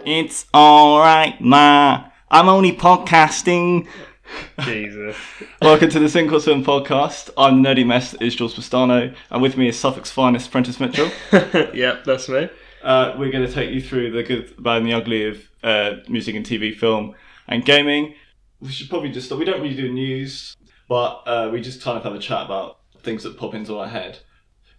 It's alright, ma. I'm only podcasting. Jesus. Welcome to the SyncOrSwim podcast. I'm the nerdy mess that is Jules Pistano, and with me is Suffolk's finest Prentice Mitchell. Yep, that's me. We're going to take you through the good, the bad, and the ugly of music and TV, film, and gaming. We should probably just stop. We don't really do news, but we just kind of have a chat about things that pop into our head.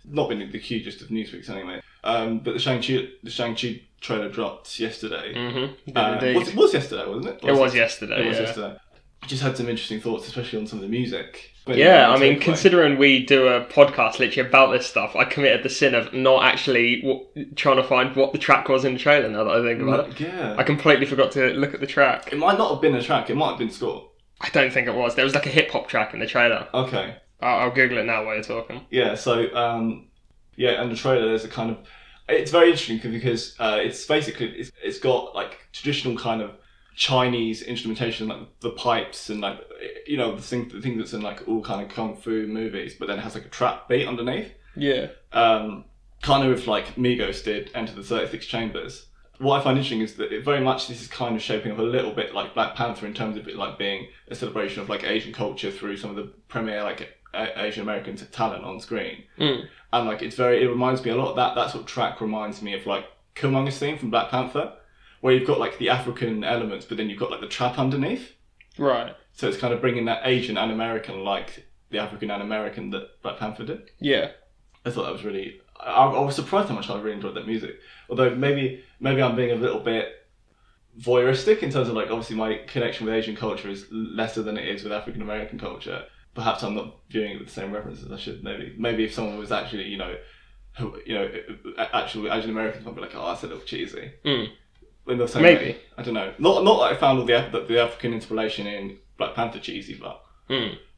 Not been the hugest of news weeks anyway. But the Shang-Chi trailer dropped yesterday. Mm-hmm. It was yesterday, wasn't it? It was yesterday. It was yesterday. I just had some interesting thoughts, especially on some of the music. Yeah, I mean, considering we do a podcast literally about this stuff, I committed the sin of not actually trying to find what the track was in the trailer, now that I think about it. Yeah. I completely forgot to look at the track. It might not have been a track, it might have been score. I don't think it was. There was like a hip-hop track in the trailer. Okay. I'll Google it now while you're talking. Yeah, so, and the trailer, there's a kind of... It's very interesting because it's basically... It's got, like, traditional kind of Chinese instrumentation, like the pipes and, like, you know, the thing that's in, like, all kind of kung fu movies, but then it has, like, a trap beat underneath. Yeah. Kind of with, like, Migos did Enter the 36 Chambers. What I find interesting is that very much this is kind of shaping up a little bit like Black Panther in terms of it, like, being a celebration of, like, Asian culture through some of the premier, like, Asian American talent on screen. And, like, it reminds me a lot, that sort of track reminds me of, like, Killmonger's theme from Black Panther, where you've got, like, the African elements, but then you've got, like, the trap underneath. Right. So it's kind of bringing that Asian and American, like the African and American that Black Panther did. Yeah. I thought that was really... I was surprised how much I really enjoyed that music. Although maybe I'm being a little bit voyeuristic in terms of, like, obviously my connection with Asian culture is lesser than it is with African American culture. Perhaps I'm not viewing it with the same reference as I should. Maybe if someone was actually, actual Asian Americans might be like, oh, that's a little cheesy. In the same way, I don't know. Not that I found all the African inspiration in Black Panther cheesy, but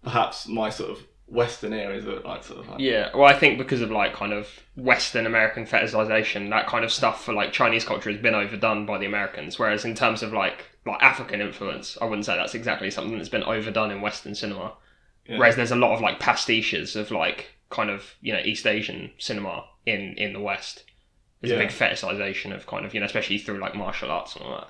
perhaps my sort of Western areas are like sort of like... Yeah, well, I think because of, like, kind of Western American fetishization, that kind of stuff for, like, Chinese culture has been overdone by the Americans, whereas in terms of like African influence, I wouldn't say that's exactly something that's been overdone in Western cinema. Yeah. Whereas there's a lot of, like, pastiches of, like, kind of, East Asian cinema in the West. There's a big fetishization of kind of, especially through, like, martial arts and all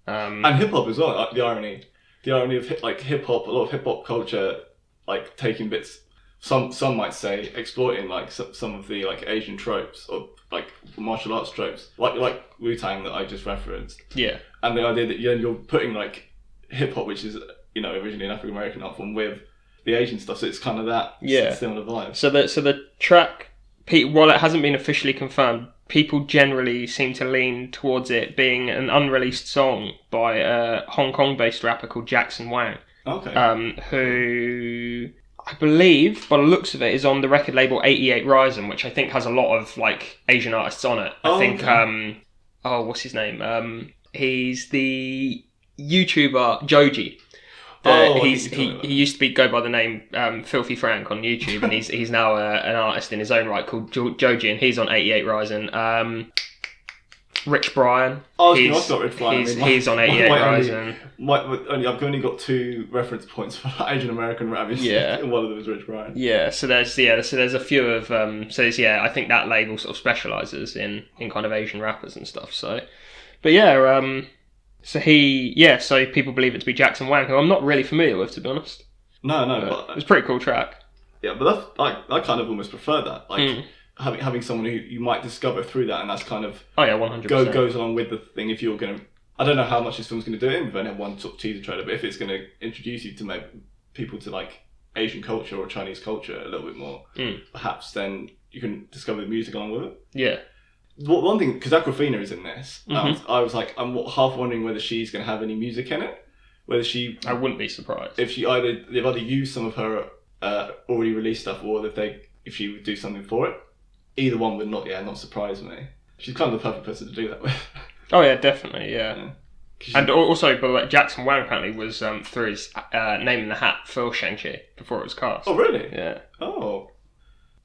that. And hip hop as well. Like, the irony of hip hop, a lot of hip hop culture, like, taking bits. Some might say exploiting, like, some of the, like, Asian tropes or, like, martial arts tropes, like Wu-Tang that I just referenced. Yeah. And the idea that you're putting, like, hip hop, which is originally an African American art form, with the Asian stuff, so it's kind of that similar vibe. So the track, while it hasn't been officially confirmed, people generally seem to lean towards it being an unreleased song by a Hong Kong-based rapper called Jackson Wang. Okay. Who I believe, by the looks of it, is on the record label 88 Rising, which I think has a lot of, like, Asian artists on it. I think, okay. What's his name? He's the YouTuber Joji. He used to go by the name Filthy Frank on YouTube, and he's now an artist in his own right called Joji, and he's on 88 Rising. Rich Brian. I've got Rich Brian. He's on 88 Rising. I've only got 2 reference points for Asian American rap. Yeah. And one of them is Rich Brian. Yeah. So there's a few of I think that label sort of specialises in kind of Asian rappers and stuff. So, but yeah. So so people believe it to be Jackson Wang, who I'm not really familiar with, to be honest. No, but it's a pretty cool track. Yeah, but that's, I kind of almost prefer that. Like, having someone who you might discover through that, and that's kind of... Oh yeah, 100%. Goes along with the thing if you're going to... I don't know how much this film's going to do it, we've only had one sort of teaser trailer, but if it's going to introduce you to maybe people to, like, Asian culture or Chinese culture a little bit more, perhaps then you can discover the music along with it. Yeah. One thing, because Aquafina is in this, I was like, I'm half wondering whether she's going to have any music in it. Whether she... I wouldn't be surprised. If they've either used some of her already released stuff, or if she would do something for it. Either one would not surprise me. She's kind of the perfect person to do that with. Oh yeah, definitely, yeah. And also, but like, Jackson Wang apparently was through his name in the hat for Shang-Chi before it was cast. Oh really? Yeah. Oh.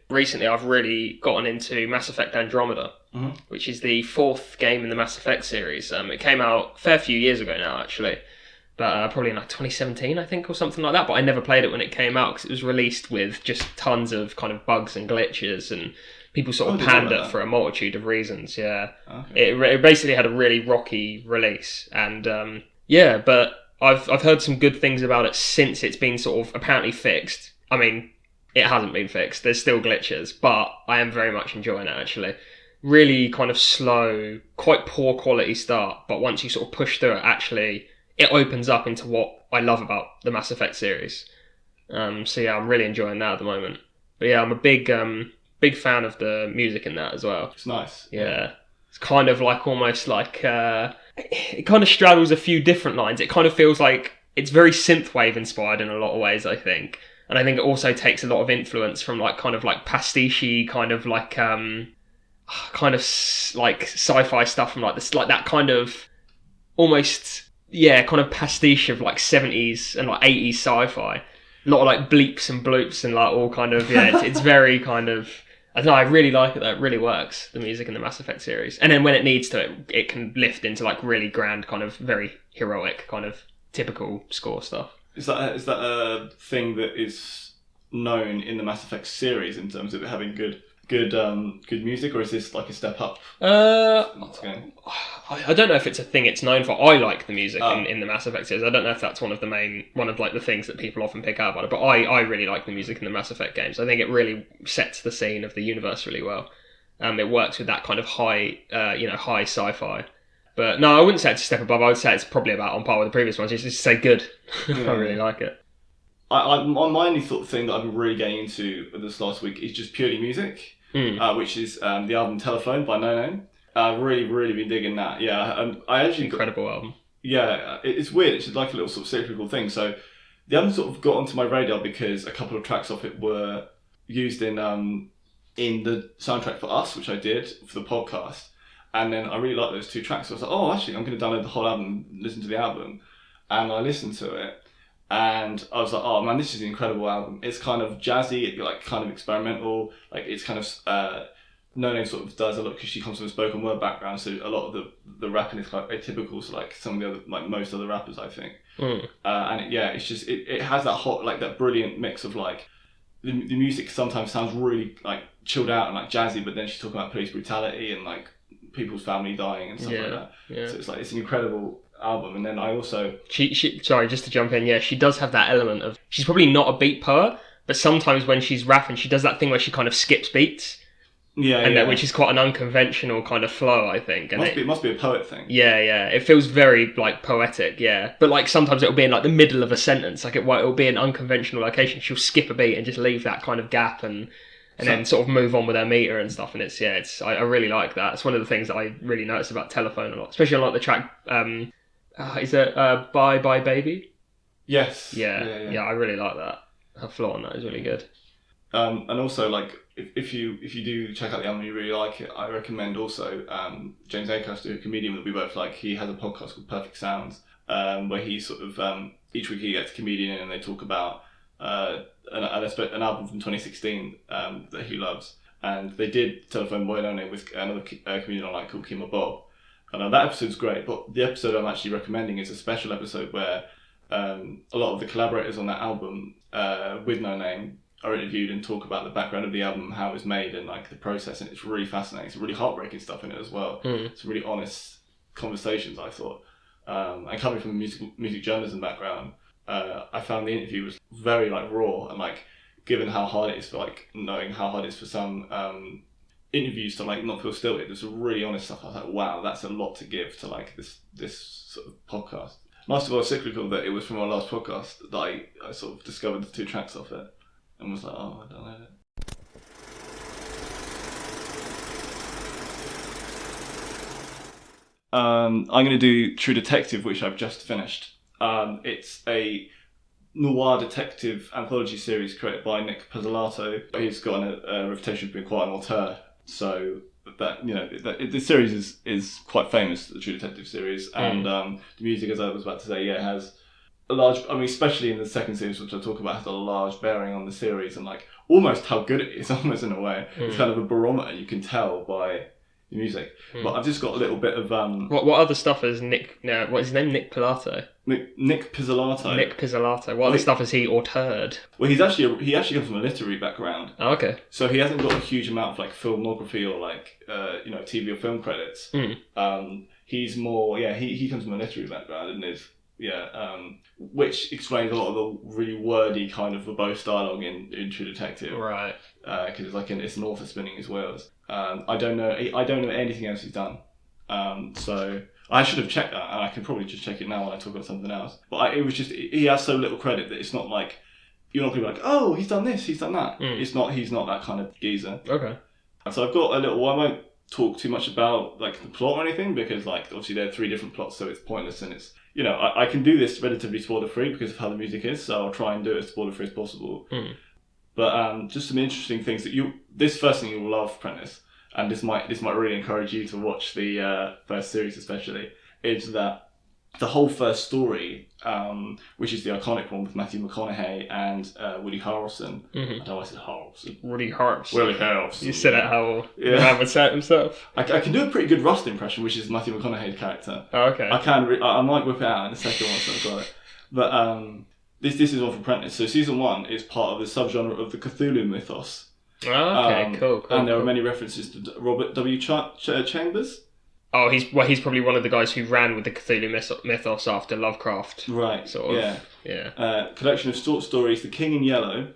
Recently, I've really gotten into Mass Effect Andromeda, which is the 4th game in the Mass Effect series. It came out a fair few years ago now, actually. But probably in like 2017, I think, or something like that. But I never played it when it came out because it was released with just tons of kind of bugs and glitches and people sort of did you know panned about it that? for a multitude of reasons. Yeah, Okay. it basically had a really rocky release, and but I've heard some good things about it since it's been sort of apparently fixed. I mean, it hasn't been fixed. There's still glitches, but I am very much enjoying it actually. Really kind of slow, quite poor quality start, but once you sort of push through it, actually, it opens up into what I love about the Mass Effect series. So yeah, I'm really enjoying that at the moment. But yeah, I'm a big fan of the music in that as well. It's nice. Yeah. It's kind of like almost like it kind of straddles a few different lines. It kind of feels like it's very synthwave inspired in a lot of ways, I think. And I think it also takes a lot of influence from like kind of like pastiche kind of like like sci-fi stuff from like this, like that kind of almost kind of pastiche of like 70s and like 80s sci-fi. A lot of like bleeps and bloops and like all kind of it's very kind of, I don't know, I really like it though. It really works, the music in the Mass Effect series. And then when it needs to, it can lift into like really grand kind of very heroic kind of typical score stuff. Is that a thing that is known in the Mass Effect series in terms of it having good music, or is this like a step up? Once again? I don't know if it's a thing it's known for. I like the music in the Mass Effect series. I don't know if that's one of like the things that people often pick out about it, but I really like the music in the Mass Effect games. I think it really sets the scene of the universe really well. It works with that kind of high sci-fi. But no, I wouldn't say it's a step above. I would say it's probably about on par with the previous ones. Just say good. I really like it. My only sort of thing that I've been really getting into this last week is just purely music, which is the album Telephone by No Name. I've really been digging that. Yeah, I actually incredible album. Yeah, it's weird. It's like a little sort of cyclical thing. So the album sort of got onto my radar because a couple of tracks off it were used in the soundtrack for Us, which I did for the podcast. And then I really liked those two tracks. So I was like, oh, actually, I'm going to download the whole album and listen to the album. And I listened to it. And I was like, oh man, this is an incredible album. It's kind of jazzy, like kind of experimental. Like it's kind of, No Name sort of does a lot because she comes from a spoken word background. So a lot of the rapping is quite atypical to like some of the other, like most other rappers, I think. And it's just, it has that hot, like that brilliant mix of like, the music sometimes sounds really like chilled out and like jazzy, but then she's talking about police brutality and like, people's family dying and stuff like that. Yeah. So it's like it's an incredible album. And then I also she sorry, just to jump in, she does have that element of, she's probably not a beat poet, but sometimes when she's rapping, she does that thing where she kind of skips beats. Which is quite an unconventional kind of flow, I think. And it must be a poet thing. Yeah. It feels very like poetic, But like sometimes it'll be in like the middle of a sentence, like it'll be an unconventional location. She'll skip a beat and just leave that kind of gap and then sort of move on with her meter and stuff. And I really like that. It's one of the things that I really notice about Telephone a lot, especially on like the track. Is it Bye Bye Baby? Yes. Yeah. I really like that. Her flow on that is really good. And also like if you do check out the album, you really like it, I recommend also James Acaster, a comedian that we both like. He has a podcast called Perfect Sounds, where he sort of each week he gets a comedian in and they talk about an album from 2016 that he loves, and they did Telephone by No Name with another comedian I like called Kima Bob, and that episode's great. But the episode I'm actually recommending is a special episode where a lot of the collaborators on that album with No Name are interviewed and talk about the background of the album, how it was made, and like the process, and it's really fascinating. It's really heartbreaking stuff in it as well. It's really honest conversations, I thought. And coming from a music journalism background, I found the interview was very like raw, and like given how hard it is for like knowing how hard it is for some interviews to like not feel stilted, there's some really honest stuff. I was like, wow, that's a lot to give to like this sort of podcast. Last of all, cyclical that it was from our last podcast that I sort of discovered the two tracks off it and was like, oh, I don't know it. I'm going to do True Detective, which I've just finished. It's a noir detective anthology series created by Nick Pizzolatto. He's got a reputation for being quite an auteur, so that the series is quite famous, the True Detective series, and the music, as I was about to say, it has a large. I mean, especially in the second series, which I'll talk about, has a large bearing on the series and like almost how good it is, almost in a way. It's kind of a barometer. You can tell by the music. But I've just got a little bit of What other stuff is Nick? No, what's his name? Nick Pilato. Nick Pizzolatto. Nick Pizzolato. What other stuff has he auteured? Well, he actually comes from a literary background. Oh, okay. So he hasn't got a huge amount of like filmography or like TV or film credits. He's more he comes from a literary background and is which explains a lot of the really wordy kind of verbose dialogue in True Detective. Right. Because it's an author spinning his wheels. I don't know anything else he's done. So I should have checked that, and I can probably just check it now when I talk about something else. But it was just he has so little credit that it's not like you're not going to be like, oh, he's done this, he's done that. He's not that kind of geezer. Okay. So I've got a little. I won't talk too much about like the plot or anything because like obviously there are 3 different plots, so it's pointless and it's I can do this relatively spoiler free because of how the music is, so I'll try and do it as spoiler free as possible. But just some interesting things that this first thing you will love, Prentice, and this might really encourage you to watch the first series especially, is that the whole first story, which is the iconic one with Matthew McConaughey and Woody Harrelson. I know I said Harrelson. Woody Harrelson. Woody Harrelson. You said it how the man would say it himself. I can do a pretty good Rust impression, which is Matthew McConaughey's character. Oh, okay. I might whip it out in a second once I've got it. But this is one from Prentice. So season 1 is part of the subgenre of the Cthulhu mythos. Oh, okay, cool. And there are many references to Robert W. Chambers. Oh, he's probably one of the guys who ran with the Cthulhu mythos after Lovecraft. Right. Sort of. Yeah. Collection of short stories, The King in Yellow,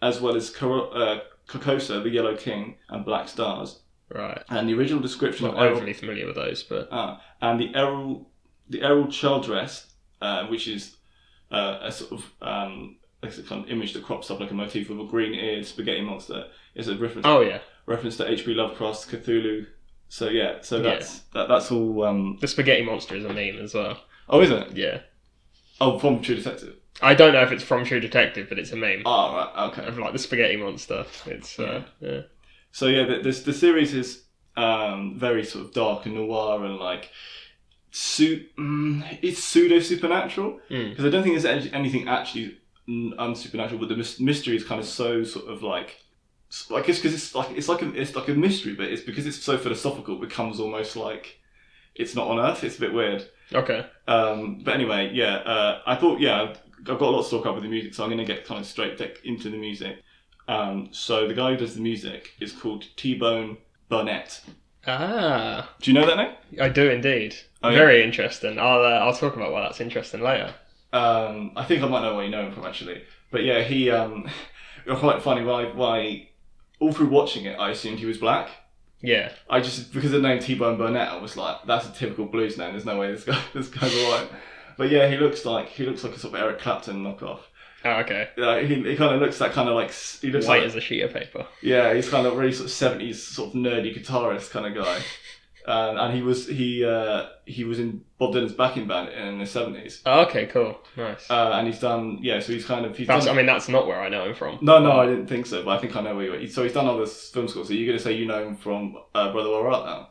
as well as Carcosa, The Yellow King, and Black Stars. Right. And the original description Not overly familiar with those, but and the Errol Childress, which is a sort of like a kind of image that crops up like a motif of a green-eared spaghetti monster. Is a reference. Oh yeah. Reference to H.P. Lovecraft's Cthulhu. So that's all. The spaghetti monster is a meme as well. Oh, is it? Yeah. Oh, from True Detective. I don't know if it's from True Detective, but it's a meme. Oh, right, okay. Of like the spaghetti monster. It's yeah. So yeah, the series is very sort of dark and noir and like it's pseudo supernatural because I don't think there's anything actually unsupernatural, but the mystery is kind of so sort of like it's because it's like a mystery, but it's because it's so philosophical, it becomes almost like it's not on Earth. It's a bit weird. Okay. But anyway, I thought I've got a lot to talk about with the music, so I'm going to get kind of straight into the music. So the guy who does the music is called T-Bone Burnett. Ah. Do you know that name? I do indeed. Oh, Very interesting. I'll talk about why that's interesting later. I think I might know where you know him from actually. But yeah, he it was quite funny why all through watching it I assumed he was black. Yeah. I just because of the name T-Bone Burnett, I was like, that's a typical blues name. There's no way this guy's white. But yeah, he looks like a sort of Eric Clapton knockoff. Oh, okay. He kind of looks that kind of like he looks white like, as a sheet of paper. Yeah, he's kind of really sort of 70s sort of nerdy guitarist kind of guy. And he was in Bob Dylan's backing band in the 70s. Oh, okay, cool, nice. And he's done so he's done. I mean, that's not where I know him from. No, I didn't think so, but I think I know where so he's done other film scores. So you're going to say you know him from Brother Where Art Thou?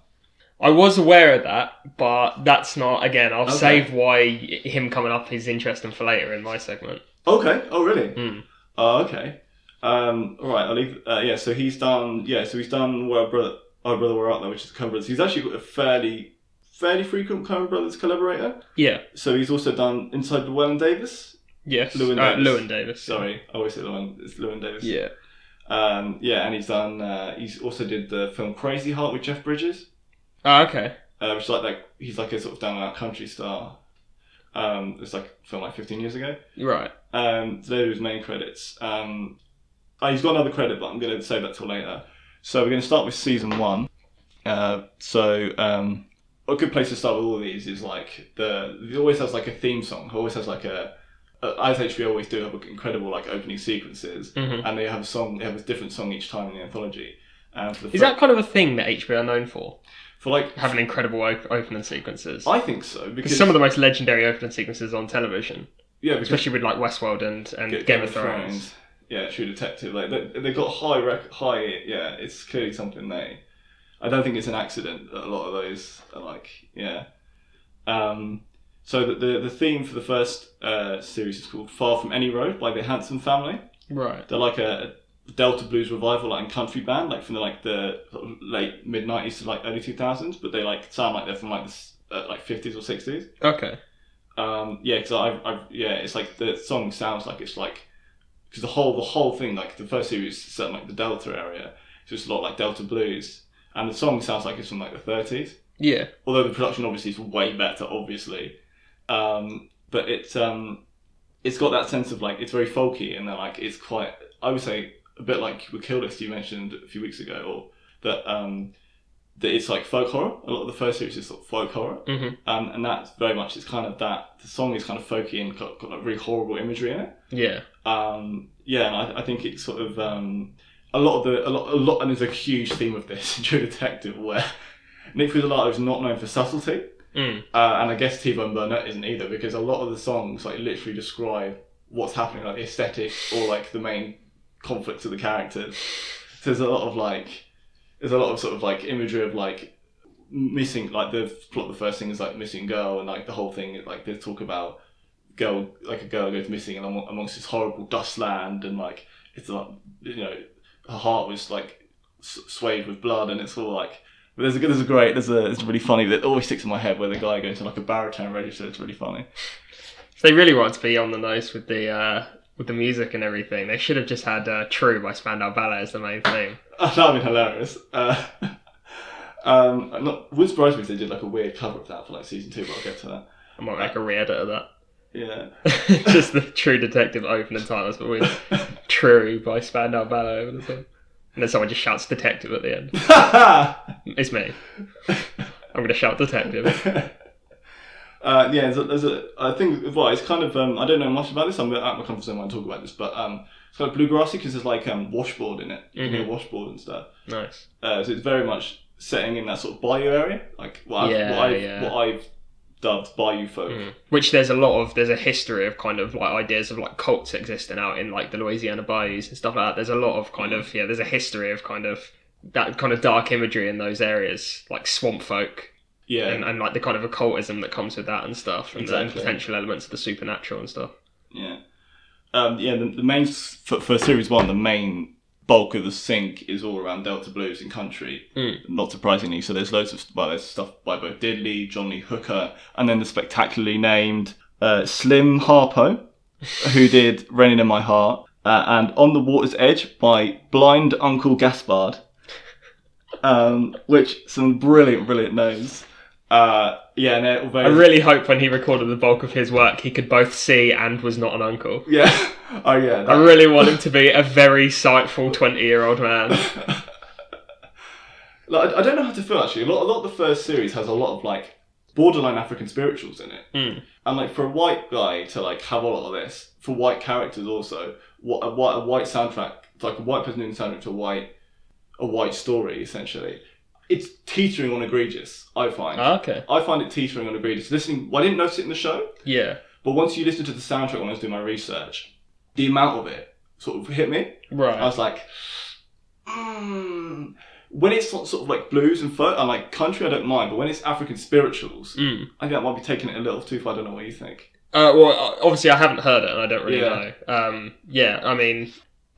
I was aware of that, but that's not. Again, I'll save why him coming up is interesting for later in my segment. Okay. Oh, really? Oh, okay. All right. I'll leave. So he's done. So he's done Where Brother Where Art Thou, which is the Coen Brothers. He's actually got a fairly frequent Coen Brothers collaborator. Yeah. So he's also done Inside Llewyn Davis. Yes. Llewyn Davis. Sorry, I always say Llewyn. It's Llewyn Davis. Yeah. And he's done. He's also did the film Crazy Heart with Jeff Bridges. Oh, okay. Which is like that. He's like a sort of down and out country star. It's like a film like 15 years ago. Right. So those are his main credits. He's got another credit, but I'm going to save that till later. So we're going to start with season 1. A good place to start with all of these is like it always has like a theme song. It always has like as HBO always do, have incredible like opening sequences, and they have a song. They have a different song each time in the anthology. Is that kind of a thing that HBO are known for? For like having incredible opening sequences? I think so, because some of the most legendary opening sequences on television. Yeah, especially with like Westworld and Game of Thrones. Yeah, True Detective. Like they've got high. Yeah, it's clearly something they. I don't think it's an accident that a lot of those are like So the theme for the first series is called "Far from Any Road" by the Hanson Family. Right. They're like a Delta blues revival, like in country band, like from the sort of late mid-90s to like early 2000s, but they like sound like they're from like the like 50s or 60s. Okay. Because it's like the song sounds like it's like, because the whole thing, like the first series is set in like the Delta area, it's just a lot like Delta blues, and the song sounds like it's from like the 30s. Yeah. Although the production obviously is way better, obviously, but it's got that sense of like, it's very folky, and then like it's quite, I would say, a bit like with Kill List you mentioned a few weeks ago, or that it's like folk horror. A lot of the first series is sort of folk horror, and that's very much, it's kind of that. The song is kind of folky and got like really horrible imagery in it. Yeah. And I think it's sort of a lot, and there's a huge theme of this in True Detective where Nick Pizzolatto is not known for subtlety, and I guess T-Bone Burnett isn't either, because a lot of the songs like literally describe what's happening, like the aesthetic or like the main conflicts of the characters. So there's a lot of sort of like imagery of like missing, like the plot of the first thing is like missing girl, and like the whole thing, like they talk about a girl goes missing and amongst this horrible dust land, and like it's like, you know, her heart was like swayed with blood, and it's all like, but it's really funny, that always sticks in my head where the guy goes to like a baritone register. It's really funny. If they really want to be on the nose with the music and everything, they should have just had True by Spandau Ballet as the main theme. That would have been hilarious. Wouldn't surprise me if they did like a weird cover of that for like season 2, but I'll get to that. I might make a re-edit of that. Yeah. Just the True Detective opening titles, but with True by Spandau Ballet over the thing. And then someone just shouts detective at the end. It's me. I'm going to shout detective. I think, well, it's kind of, I don't know much about this, I'm out of my comfort zone when I talk about this, but it's kind of bluegrassy because there's like washboard in it. You can hear washboard and stuff. Nice. So it's very much setting in that sort of bayou area, like what I've dubbed bayou folk. Which there's a history of kind of like ideas of like cults existing out in like the Louisiana bayous and stuff like that. There's a lot of kind of, there's a history of kind of that kind of dark imagery in those areas, like swamp folk. Yeah, and like the kind of occultism that comes with that and stuff, and the potential elements of the supernatural and stuff. Yeah, the main for series 1, the main bulk of the sync is all around Delta blues and country. Not surprisingly, so there's loads of there's stuff by both Diddley, John Lee Hooker, and then the spectacularly named Slim Harpo, who did "Raining in My Heart," and "On the Water's Edge" by Blind Uncle Gaspard, which some brilliant names. And they're very... I really hope when he recorded the bulk of his work, he could both see and was not an uncle. Yeah. Oh yeah. I really want him to be a very sightful 20-year-old man. Like, I don't know how to feel actually. A lot of the first series has a lot of like borderline African spirituals in it, and like for a white guy to like have a lot of this, for white characters also, what a white soundtrack, like a white person doing the soundtrack to a white story essentially. It's teetering on egregious, I find. Okay. I find it teetering on egregious. I didn't notice it in the show. Yeah. But once you listen to the soundtrack when I was doing my research, the amount of it sort of hit me. Right. I was like, when it's sort of like blues and folk, and like country, I don't mind. But when it's African spiritually, I think that might be taking it a little too far. I don't know what you think. Well, obviously I haven't heard it, and I don't really know.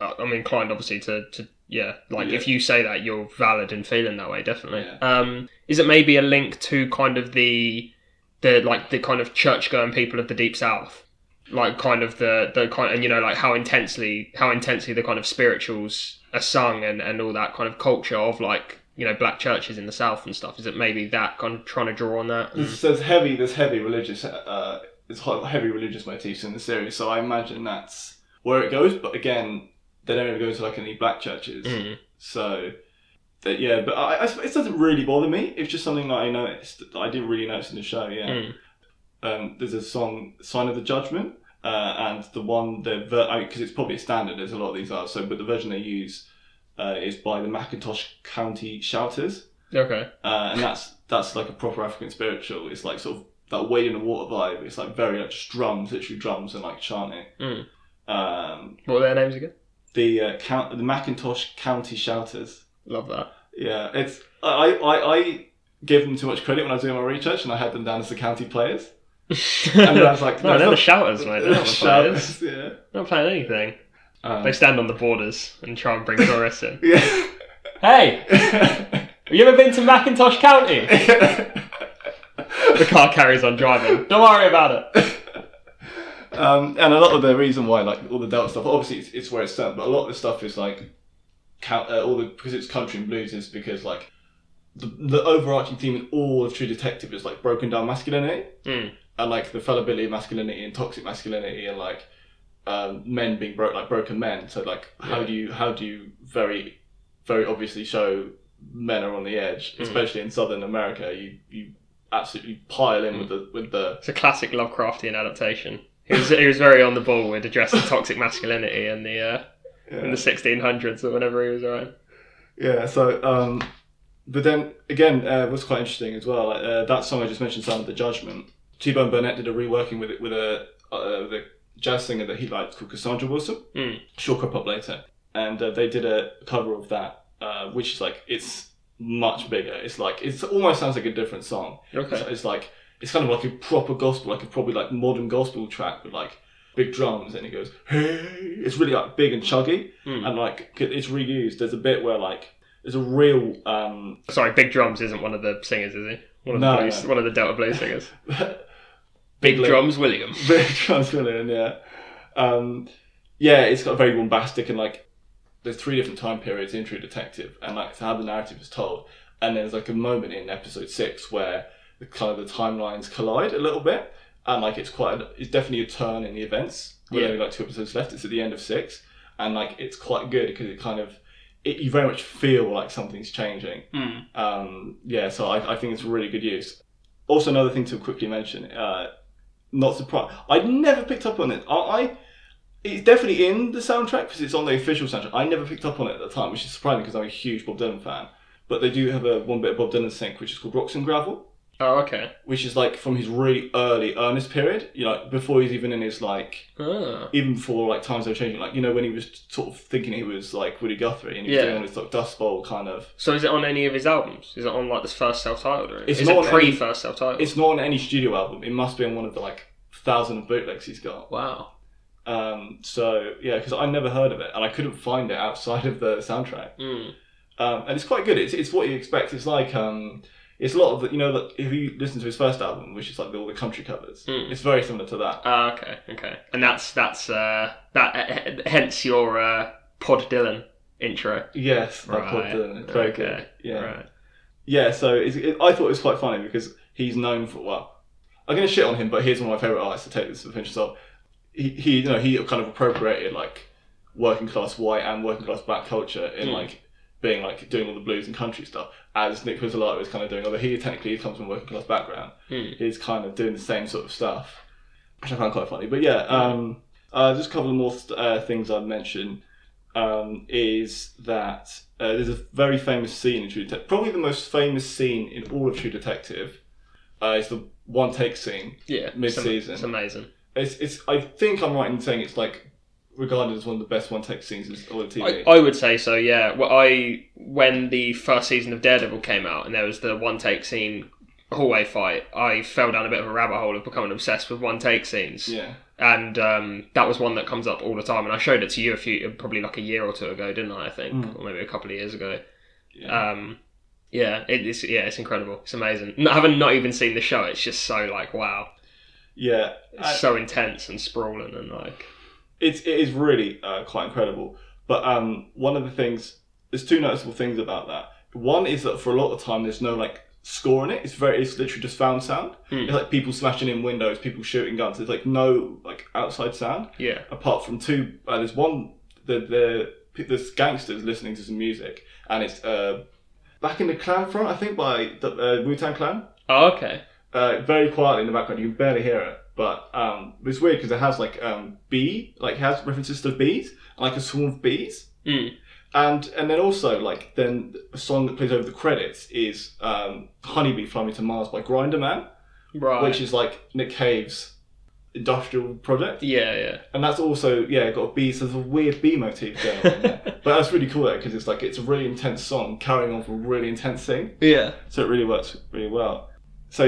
I'm inclined obviously to if you say that, you're valid in feeling that way, definitely. Yeah. Is it maybe a link to kind of the kind of church-going people of the Deep South? Like kind of the kind, and you know, like how intensely the kind of spirituals are sung and all that kind of culture of like, you know, black churches in the South and stuff. Is it maybe that kind of trying to draw on that? There's heavy religious heavy religious motifs in the series, so I imagine that's where it goes. But again, they don't ever go to like any black churches, so but it doesn't really bother me. It's just something that I noticed that I didn't really notice in the show. There's a song, "Sign of the Judgment," and the one because it's probably a standard. There's a lot of these are but the version they use is by the Macintosh County Shouters. Okay, and that's like a proper African spiritual. It's like sort of that wade in the water vibe. It's like very like just drums, literally drums and like chanting. What were their names again? The Macintosh County Shouters. Love that. Yeah, it's I gave them too much credit when I was doing my research, and I had them down as the county players. And then I was like, no, they're the shouters, mate. They're not the players. Yeah, not playing anything. They stand on the borders and try and bring tourists in. Yeah. Hey, have you ever been to Macintosh County? The car carries on driving. Don't worry about it. And a lot of the reason why, like, all the Delta stuff, obviously it's where it's set, but a lot of the stuff is like, because it's country and blues, is because like the overarching theme in all of True Detective is like broken down masculinity, and like the fallibility of masculinity and toxic masculinity, and like men being broken men. So like, how do you very very obviously show men are on the edge, especially in Southern America? You absolutely pile in with the. It's a classic Lovecraftian adaptation. He was very on the ball with addressing toxic masculinity in the 1600s or whenever he was around. Yeah. So, but then again, what's quite interesting as well, like, that song I just mentioned, "Sound of the Judgment." T-Bone Burnett did a reworking with it with the jazz singer that he liked called Cassandra Wilson. She'll crop up later, and they did a cover of that, which is like, it's much bigger. It's like, it almost sounds like a different song. Okay. It's like, it's kind of like a proper gospel, like a probably like modern gospel track with like big drums, and it goes, hey, it's really like big and chuggy, and like it's reused. There's a bit where like there's a real Sorry, Big Drums isn't one of the singers, is he? One of the Delta Blues singers. Big Drums William. Big Drums William, yeah. Yeah, it's got very bombastic, and like there's 3 different time periods in True Detective, and like how the narrative is told, and there's like a moment in episode 6 where the kind of the timelines collide a little bit, and like it's definitely a turn in the events. With only like 2 episodes left. It's at the end of 6, and like it's quite good because it kind of you very much feel like something's changing. Yeah, so I think it's really good use. Also, another thing to quickly mention, not surprised, I never picked up on it. It's definitely in the soundtrack because it's on the official soundtrack. I never picked up on it at the time, which is surprising because I'm a huge Bob Dylan fan. But they do have one bit of Bob Dylan sync, which is called Rocks and Gravel. Oh, okay. Which is like from his really early Ernest period, you know, before he's even in his like, even before like times are changing, like, you know, when he was sort of thinking he was like Woody Guthrie and he was doing all this like Dust Bowl kind of. So is it on any of his albums? Is it on like this first self-titled, or is it pre-first self-titled? It's not on any studio album. It must be on one of the like 1,000 bootlegs he's got. Wow. So yeah, because I never heard of it and I couldn't find it outside of the soundtrack. And it's quite good. It's what you expect. It's like it's a lot of the, you know, like if you listen to his first album, which is like all the country covers, it's very similar to that. Okay. And that's hence your Pod Dylan intro. Yes, right. Pod Dylan. It's very good. Yeah. Right. Yeah. So I thought it was quite funny because he's known for, well, I'm gonna shit on him, but he's one of my favorite artists to take this with a pinch of salt. He kind of appropriated like working class white and working class black culture in like being like doing all the blues and country stuff, as Nick Pizzolatto was kind of doing, although he technically comes from a working class background. He's kind of doing the same sort of stuff, which I find quite funny. But yeah, just a couple of more things I'd mention is that there's a very famous scene in True Detective, probably the most famous scene in all of True Detective, is the one take scene mid-season. It's amazing. It's I think I'm right in saying it's like regarded as one of the best one take scenes in all of TV. I would say so, yeah. When the first season of Daredevil came out and there was the one take scene hallway fight, I fell down a bit of a rabbit hole of becoming obsessed with one take scenes. Yeah. And that was one that comes up all the time, and I showed it to you probably like a year or 2 ago, didn't I? I think, or maybe a couple of years ago. Yeah. It's incredible. It's amazing. Having not even seen the show, it's just so like wow. Yeah. It's so intense and sprawling and like. It is really quite incredible. But one of the things, there's 2 noticeable things about that. One is that for a lot of the time, there's no like score in it. It's literally just found sound. It's like people smashing in windows, people shooting guns. There's like no like outside sound. Yeah. Apart from 2, there's one, there's gangsters listening to some music, and it's Back in the Clan Front, I think, by the Wu-Tang Clan. Oh, okay. Very quietly in the background, you can barely hear it. But it's weird because it has like it has references to bees, and like a swarm of bees. And then also like then a song that plays over the credits is Honeybee Fly Me to Mars by Grinder Man, right? Which is like Nick Cave's industrial project. Yeah. And that's also got a bee. So there's a weird bee motif going on there. But that's really cool because it's a really intense song carrying on from a really intense thing. Yeah. So it really works really well. So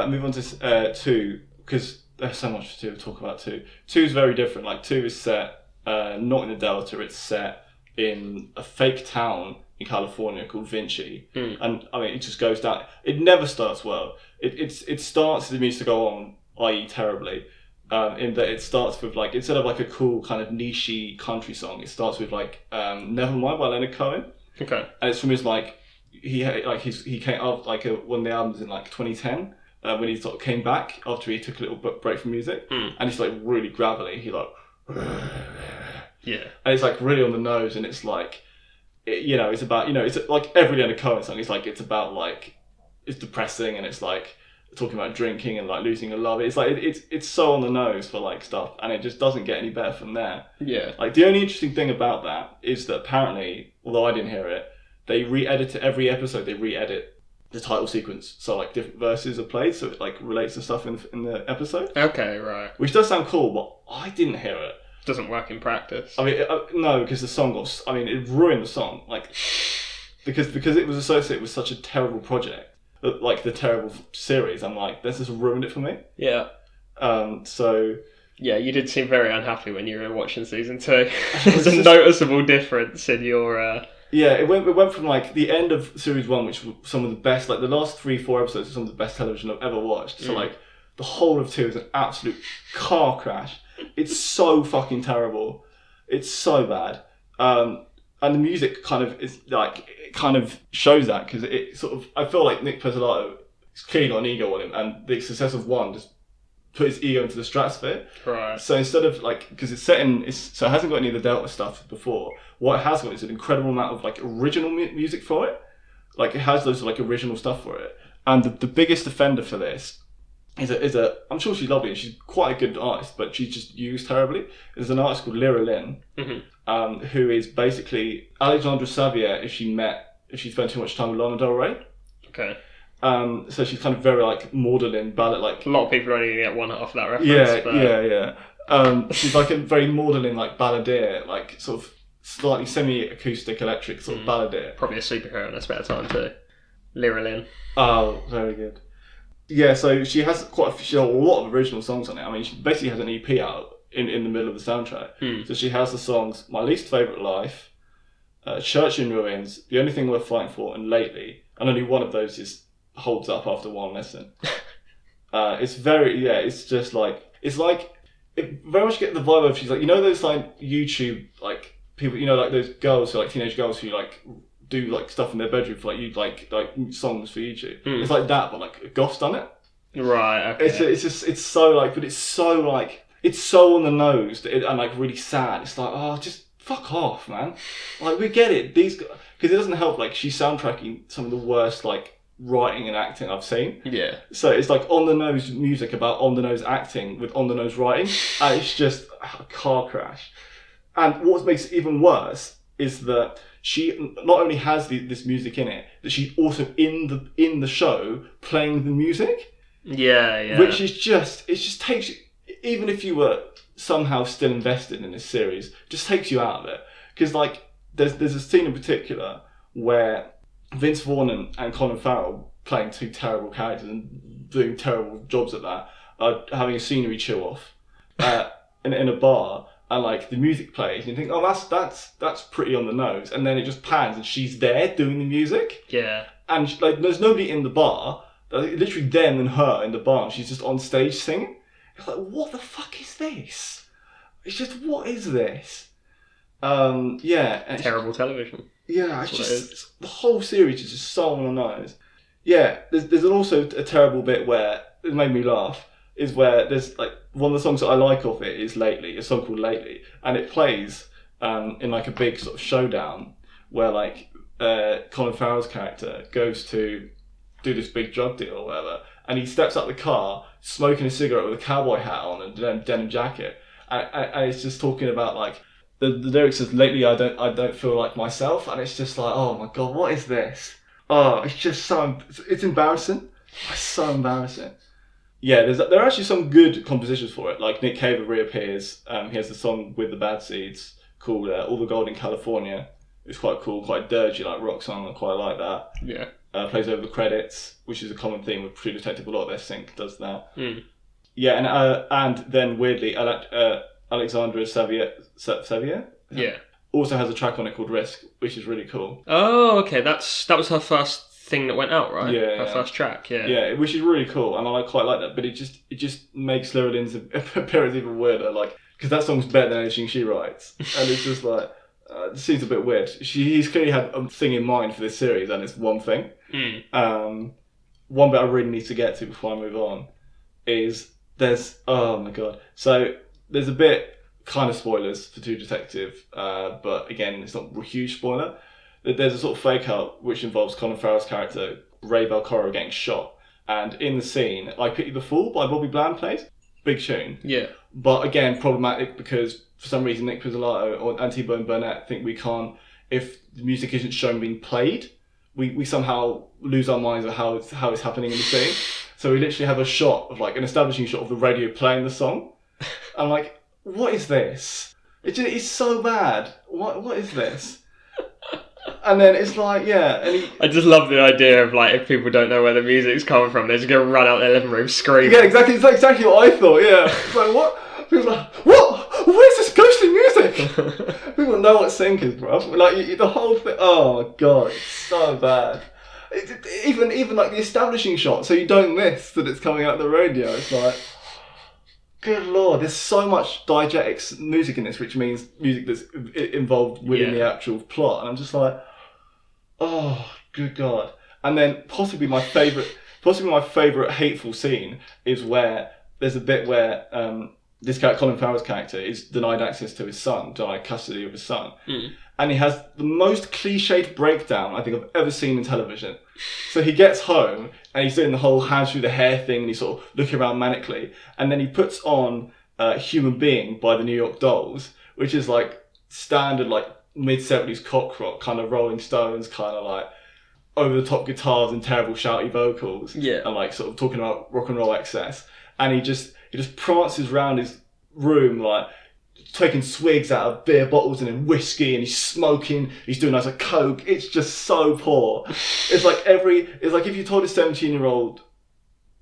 move on to 2 because there's so much to talk about 2. 2 is very different. Like 2 is set not in the Delta. It's set in a fake town in California called Vinci, and I mean it just goes down. It never starts well. It starts the music to go on, i.e. terribly, in that it starts with like, instead of like a cool kind of niche-y country song, it starts with like Nevermind by Leonard Cohen. Okay. And it's from his like he came out like one of the albums in like 2010 when he sort of came back after he took a little break from music, and it's like really gravelly. He like yeah, and it's like really on the nose, and it's like it's about it's like every Leonard Cohen song. It's like it's about like it's depressing, and it's like talking about drinking and like losing a love. It's like it's so on the nose for like stuff, and it just doesn't get any better from there. Yeah. Like the only interesting thing about that is that apparently, although I didn't hear it, they re-edit it every episode. They re-edit the title sequence, so like different verses are played, so it like relates to stuff in the episode. Okay, right. Which does sound cool, but I didn't hear it. Doesn't work in practice. I mean, no, because the song was. I mean, it ruined the song, like because it was associated with such a terrible project. Like the terrible series, I'm like, this has ruined it for me. Yeah. So. Yeah, you did seem very unhappy when you were watching season 2. There's a noticeable difference in your. Yeah, it went from like the end of series 1, which were some of the best, like the last 3-4 episodes are some of the best television I've ever watched. So like the whole of 2 is an absolute car crash. It's so fucking terrible. It's so bad. And the music kind of is like, it kind of shows that, because it sort of, I feel like Nick Pizzolatto has clearly got an ego on him, and the success of 1 just put his ego into the stratosphere. Right. So instead of like, because it's set in, so it hasn't got any of the Delta stuff before. What it has got is an incredible amount of like original music for it. Like it has loads of like original stuff for it. And the biggest offender for this is a I'm sure she's lovely and she's quite a good artist, but she's just used terribly. There's an artist called Lyra Lynn, who is basically Alexandra Xavier if she spent too much time with Lana Del Rey. Okay. So she's kind of very like maudlin ballad, like a lot of people only get one half of that reference. Yeah, but... yeah. She's like a very maudlin, like balladeer, like sort of slightly semi-acoustic electric sort of balladeer. Probably a superhero in a spare time too. Lyra Lynn. Oh, very good. Yeah, so she has a lot of original songs on it. I mean, she basically has an EP out in the middle of the soundtrack. So she has the songs My Least Favourite Life, Church in Ruins, The Only Thing Worth Fighting For, and Lately. And only one of those holds up after one listen. It's very, it's just like, it's like, it very much get the vibe of, she's like, those like YouTube, like people, like those girls who like teenage girls who like do like stuff in their bedroom for like songs for YouTube. It's like that, but like Goth's done it. Right. Okay. It's so like, but it's so like, it's so on the nose and like really sad. It's like, oh, just fuck off, man. Like we get it. These, because it doesn't help. Like she's soundtracking some of the worst like writing and acting I've seen. Yeah. So it's like on the nose music about on the nose acting with on the nose writing, and it's just a car crash. And what makes it even worse is that she not only has this music in it, that she's also in the show playing the music. Yeah. Which is just, it just takes you, even if you were somehow still invested in this series, just takes you out of it. Because like there's a scene in particular where Vince Vaughn and Colin Farrell, playing two terrible characters and doing terrible jobs at that, are having a scenery chill off in a bar. And like the music plays, and you think, oh, that's pretty on the nose, and then it just pans, and she's there doing the music. Yeah. And like, there's nobody in the bar. Literally them and her in the bar, and she's just on stage singing. It's like, what the fuck is this? It's just, what is this? Yeah. Terrible television. Yeah, the whole series is just so on the nose. Yeah, there's also a terrible bit where it made me laugh. Is where there's like one of the songs that I like of it is Lately, a song called Lately, and it plays in like a big sort of showdown where like Colin Farrell's character goes to do this big drug deal or whatever, and he steps out the car smoking a cigarette with a cowboy hat on and a denim jacket, and it's just talking about like the lyrics says lately I don't feel like myself, and it's just like, oh my god, what is this? Oh, it's just it's embarrassing. It's so embarrassing. Yeah, there are actually some good compositions for it. Like Nick Cave reappears. He has a song with the Bad Seeds called "All the Gold in California." It's quite cool, quite dirgy, like rock song. I quite like that. Yeah. Plays over the credits, which is a common theme with True Detective. A lot of their sync does that. Mm. Yeah, and then weirdly, Alexandra Sevier. Yeah. Also has a track on it called Risk, which is really cool. Oh, okay. That was her first thing that went out, right? Yeah, her first track. Yeah. Yeah, which is really cool, and I quite like that. But it just makes Lyrylyn's appearance even weirder, like because that song's better than anything she writes, and it's just like it seems a bit weird. He's clearly had a thing in mind for this series, and it's one thing. One bit I really need to get to before I move on is oh my god. So there's a bit kind of spoilers for True Detective, but again, it's not a huge spoiler. There's a sort of fake out which involves Colin Farrell's character Ray Belcoro getting shot, and in the scene, "I Pity the Fool" by Bobby Bland plays. Big tune. Yeah. But again, problematic because for some reason Nick Pizzolatto or Antibone Burnett think we can't, if the music isn't shown being played, we somehow lose our minds of how it's happening in the scene. So we literally have a shot of like an establishing shot of the radio playing the song. I'm like, what is this? It's so bad. What is this? And then it's like, yeah. And I just love the idea of like if people don't know where the music's coming from, they're just gonna run out their living room screaming. Yeah, exactly. It's exactly what I thought. Yeah. It's like what? People are like, what? Where's this ghostly music? People know what sync is, bro. Like the whole thing. Oh my god, it's so bad. Even like the establishing shot, so you don't miss that it's coming out the radio. It's like, good lord, there's so much diegetic music in this, which means music that's involved within the actual plot, and I'm just like, oh, good god. And then possibly my favourite hateful scene is where there's a bit where this character, Colin Farrell's character, is denied access to his son, denied custody of his son. And he has the most cliched breakdown I think I've ever seen in television. So he gets home and he's doing the whole hands through the hair thing and he's sort of looking around manically. And then he puts on Human Being by the New York Dolls, which is like standard like mid-70s cock rock, kind of Rolling Stones, kind of like over-the-top guitars and terrible shouty vocals. Yeah. And like sort of talking about rock and roll excess. And he just prances around his room like taking swigs out of beer bottles and then whiskey, and he's smoking, he's doing loads of coke. It's just so poor. It's like if you told a 17-year-old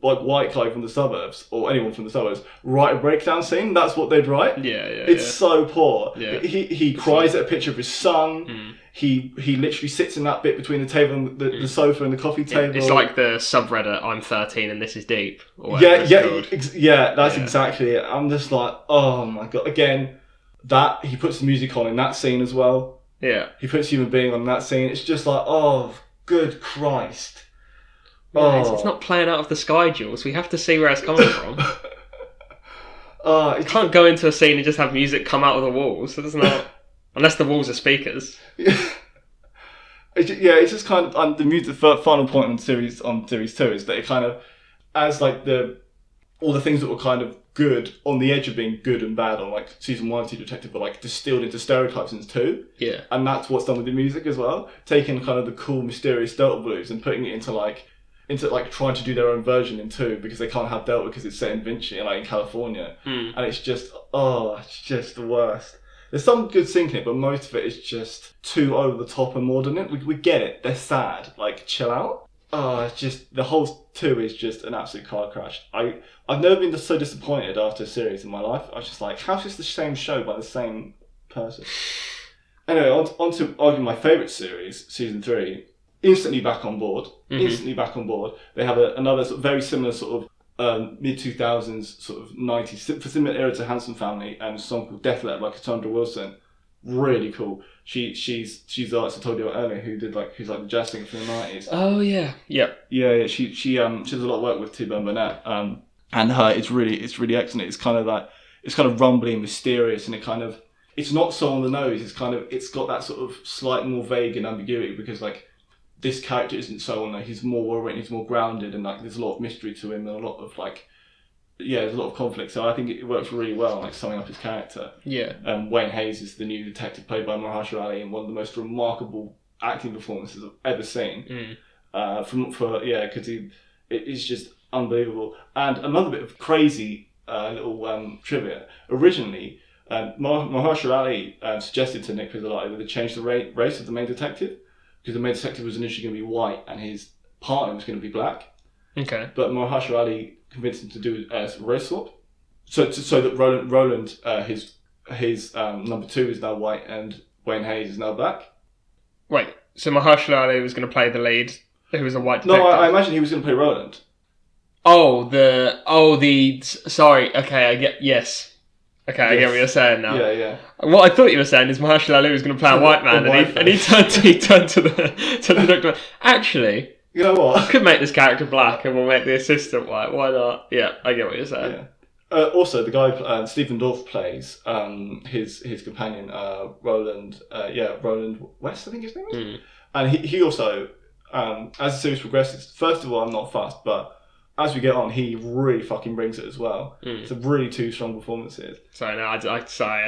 like white guy from the suburbs or anyone from the suburbs write a breakdown scene, that's what they'd write. It's so poor. He cries at a picture of his son. He literally sits in that bit between the table and the sofa and the coffee table. It's like the subreddit "I'm 13 and this is deep." Or that's exactly it. I'm just like, oh my god. Again, that he puts the music on in that scene as well. Yeah. He puts Human Being on that scene. It's just like, oh, good Christ. Yeah, it's not playing out of the sky, Jules. We have to see where it's coming from. You can't go into a scene and just have music come out of the walls. That's not... Unless the walls are speakers. It's just kind of... the music, the final point on series 2 is that it kind of... As like all the things that were kind of good, on the edge of being good and bad on like season 1 of True Detective, were like distilled into stereotypes in 2. Yeah. And that's what's done with the music as well. Taking kind of the cool, mysterious Delta blues and putting it into trying to do their own version in 2 because they can't have Delta because it's set in Vinci and like in California. And it's just the worst. There's some good sync in it, but most of it is just too over the top and modern. We get it. They're sad. Like, chill out. It's just, the whole 2 is just an absolute car crash. I've never been so disappointed after a series in my life. I was just like, how's this the same show by the same person? Anyway, on to argue my favourite series, season 3. Instantly back on board. They have another sort of very similar sort of mid-2000s sort of 90s, for similar era to Handsome Family, and a song called Death Letter by Cassandra Wilson. Really cool. She's the artist I told you about earlier who's like the jazz singer from the 90s. Oh yeah. Yep. Yeah. She does a lot of work with T-Bone Burnett. And it's really excellent. It's kind of rumbly and mysterious, and it's not so on the nose. It's got that sort of slight more vague and ambiguity because like this character isn't so on there. He's more well written, he's more grounded, and like there's a lot of mystery to him and a lot of like there's a lot of conflict. So I think it works really well, like summing up his character. Yeah. Wayne Hayes is the new detective played by Mahershala Ali, and one of the most remarkable acting performances I've ever seen. Because it's just unbelievable. And another bit of crazy little trivia. Originally, Mahershala Ali suggested to Nick Pizzolatto that they change the race of the main detective, because the main detective was initially going to be white and his partner was going to be black. Okay. But Mahershala Ali convinced him to do a race swap. So that Roland his number 2 is now white and Wayne Hayes is now black. Wait, so Mahershala Ali was going to play the lead, who was a white detective? No, I imagine he was going to play Roland. Sorry, okay, I get, yes. Okay, I get what you're saying now. Yeah. What I thought you were saying is Mahershala Ali was going to play a white man, and he turned to the doctor. Actually, you know what? I could make this character black, and we'll make the assistant white. Why not? Yeah, I get what you're saying. Yeah. Also, the guy Stephen Dorff plays his companion Roland. Roland West, I think his name is. And he also, as the series progresses, first of all, I'm not fussed, but as we get on, he really fucking brings it as well. It's a really 2 strong performances. Sorry, no, I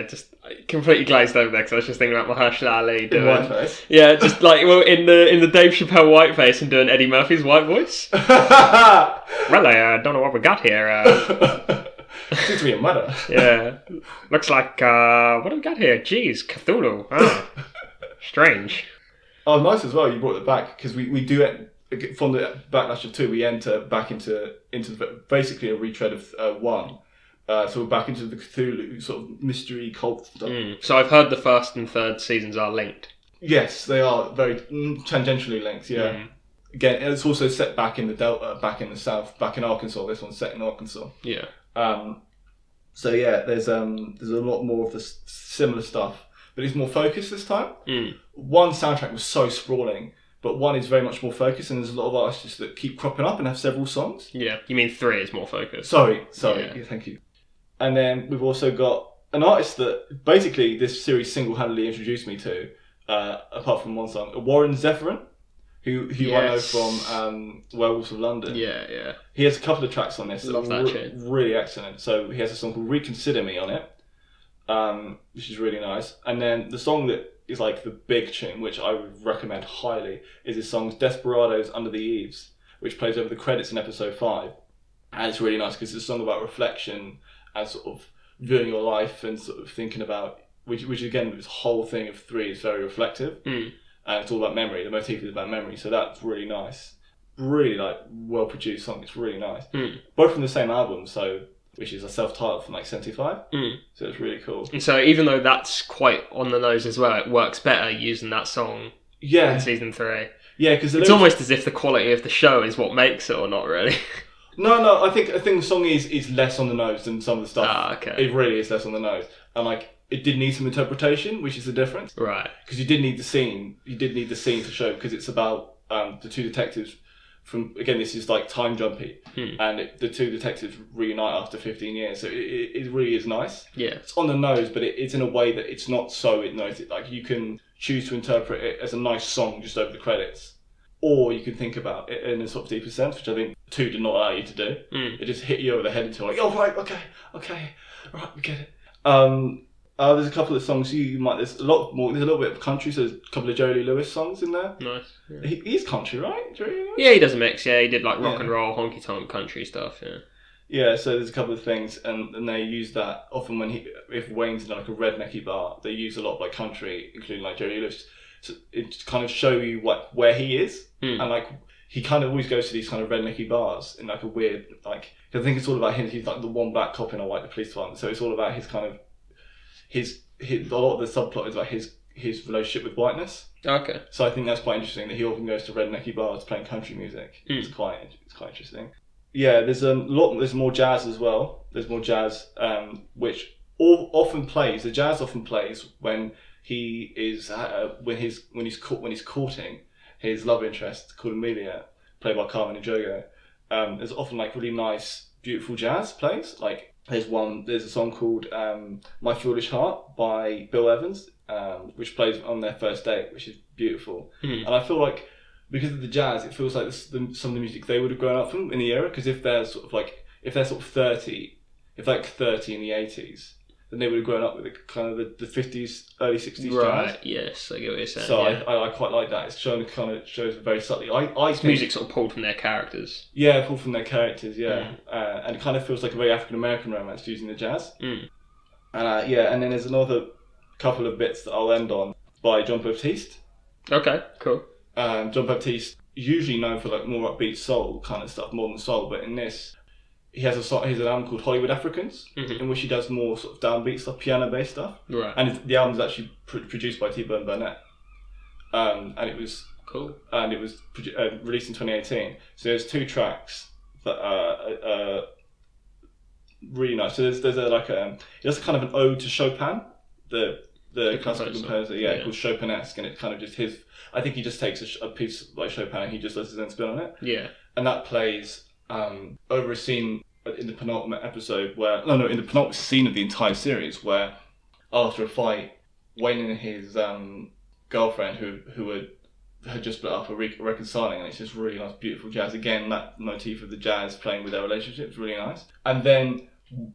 just completely glazed over there because I was just thinking about Mahershala Ali doing whiteface. Yeah, just like in the Dave Chappelle whiteface and doing Eddie Murphy's white voice. Well, I don't know what we got here. Seems to be a murder. Yeah, looks like what do we got here? Jeez, Cthulhu. Oh, strange. Oh, nice as well. You brought it back because we do it. From the Backlash of 2, we enter back into basically a retread of 1. So we're back into the Cthulhu sort of mystery cult stuff. So I've heard the 1st and 3rd seasons are linked. Yes, they are very tangentially linked. Yeah. Again, it's also set back in the Delta, back in the South, back in Arkansas. This one's set in Arkansas. Yeah. So yeah, there's a lot more of the similar stuff, but it's more focused this time. 1 soundtrack was so sprawling. But 1 is very much more focused, and there's a lot of artists that keep cropping up and have several songs. Yeah, you mean 3 is more focused. Sorry, yeah, thank you. And then we've also got an artist that basically this series single-handedly introduced me to, apart from 1 song, Warren Zevon, who I know from Werewolves of London. Yeah. He has a couple of tracks on this that Love are that shit. really excellent. So he has a song called Reconsider Me on it, which is really nice. And then the song that is like the big tune, which I would recommend highly, is his song Desperados Under the Eaves, which plays over the credits in episode 5. And it's really nice because it's a song about reflection and sort of viewing your life and sort of thinking about, which again, this whole thing of 3 is very reflective. And it's all about memory. The motif is about memory. So that's really nice. Really like well produced song. It's really nice. Both from the same album, which is a self-titled from like 75. So it's really cool. And so even though that's quite on the nose as well, it works better using that song in season 3. Yeah, because it's almost as if the quality of the show is what makes it, or not really. No, I think the song is less on the nose than some of the stuff. Okay. It really is less on the nose. And like, it did need some interpretation, which is the difference. Right. Because you did need the scene. You did need the scene to show, because it's about the 2 detectives from, again, this is like time jumpy, and the 2 detectives reunite after 15 years, so it really is nice. Yeah. It's on the nose, but it's in a way that it's not so it knows it. Like, you can choose to interpret it as a nice song just over the credits, or you can think about it in a sort of deeper sense, which I think 2 did not allow you to do. It just hit you over the head until like, oh right, okay, right, we get it. There's a couple of songs there's a little bit of country, so there's a couple of Jerry Lee Lewis songs in there. Nice. Yeah. He's country, right? Jerry Lee Lewis? Yeah, he does a mix. Yeah, he did like rock and roll, honky tonk country stuff. Yeah. Yeah, so there's a couple of things, and they use that often if Wayne's in like a rednecky bar, they use a lot of like country, including like Jerry Lee Lewis. So it kind of show you where he is, and like he kind of always goes to these kind of rednecky bars in like a weird like. I think it's all about him. He's like the one black cop in a white police department, so it's all about his kind of. His a lot of the subplot is about his relationship with whiteness. Okay. So I think that's quite interesting that he often goes to rednecky bars playing country music. It's quite interesting. Yeah, there's more jazz as well. There's more jazz, which often plays. The jazz often plays when he is when he's courting his love interest called Amelia, played by Carmen Ejogo. There's often like really nice, beautiful jazz plays. Like there's a song called My Foolish Heart by Bill Evans, which plays on their first date, which is beautiful. And I feel like because of the jazz, it feels like some of the music they would have grown up from in the era. Because if they're sort of 30, if like 30 in the 80s, then they would have grown up with the kind of the 50s, early 60s right, jazz. Yes, I get what you're saying. So yeah. I quite like that. It's shows very subtly. It's music sort of pulled from their characters. Yeah, pulled from their characters. Yeah, and it kind of feels like a very African American romance using the jazz. And and then there's another couple of bits that I'll end on by John Baptiste. Okay, cool. John Baptiste, usually known for like more upbeat soul kind of stuff, modern soul, but in this, Mm-hmm. he has an album called Hollywood Africans, in which he does more sort of downbeat stuff, piano-based stuff. Right. And the album is actually produced by T-Bone Burnett. And it was cool. And it was released in 2018. So there's 2 tracks that are really nice. So there's it's kind of an ode to Chopin, the classical composer, called Chopinesque, and it's kind of just his. I think he just takes a piece like Chopin and he just lets his own spin on it. Yeah. And that plays over a scene in the penultimate episode in the penultimate scene of the entire series, where after a fight, Wayne and his girlfriend, who had just split up, are reconciling, and it's just really nice, beautiful jazz. Again, that motif of the jazz playing with their relationship is really nice. And then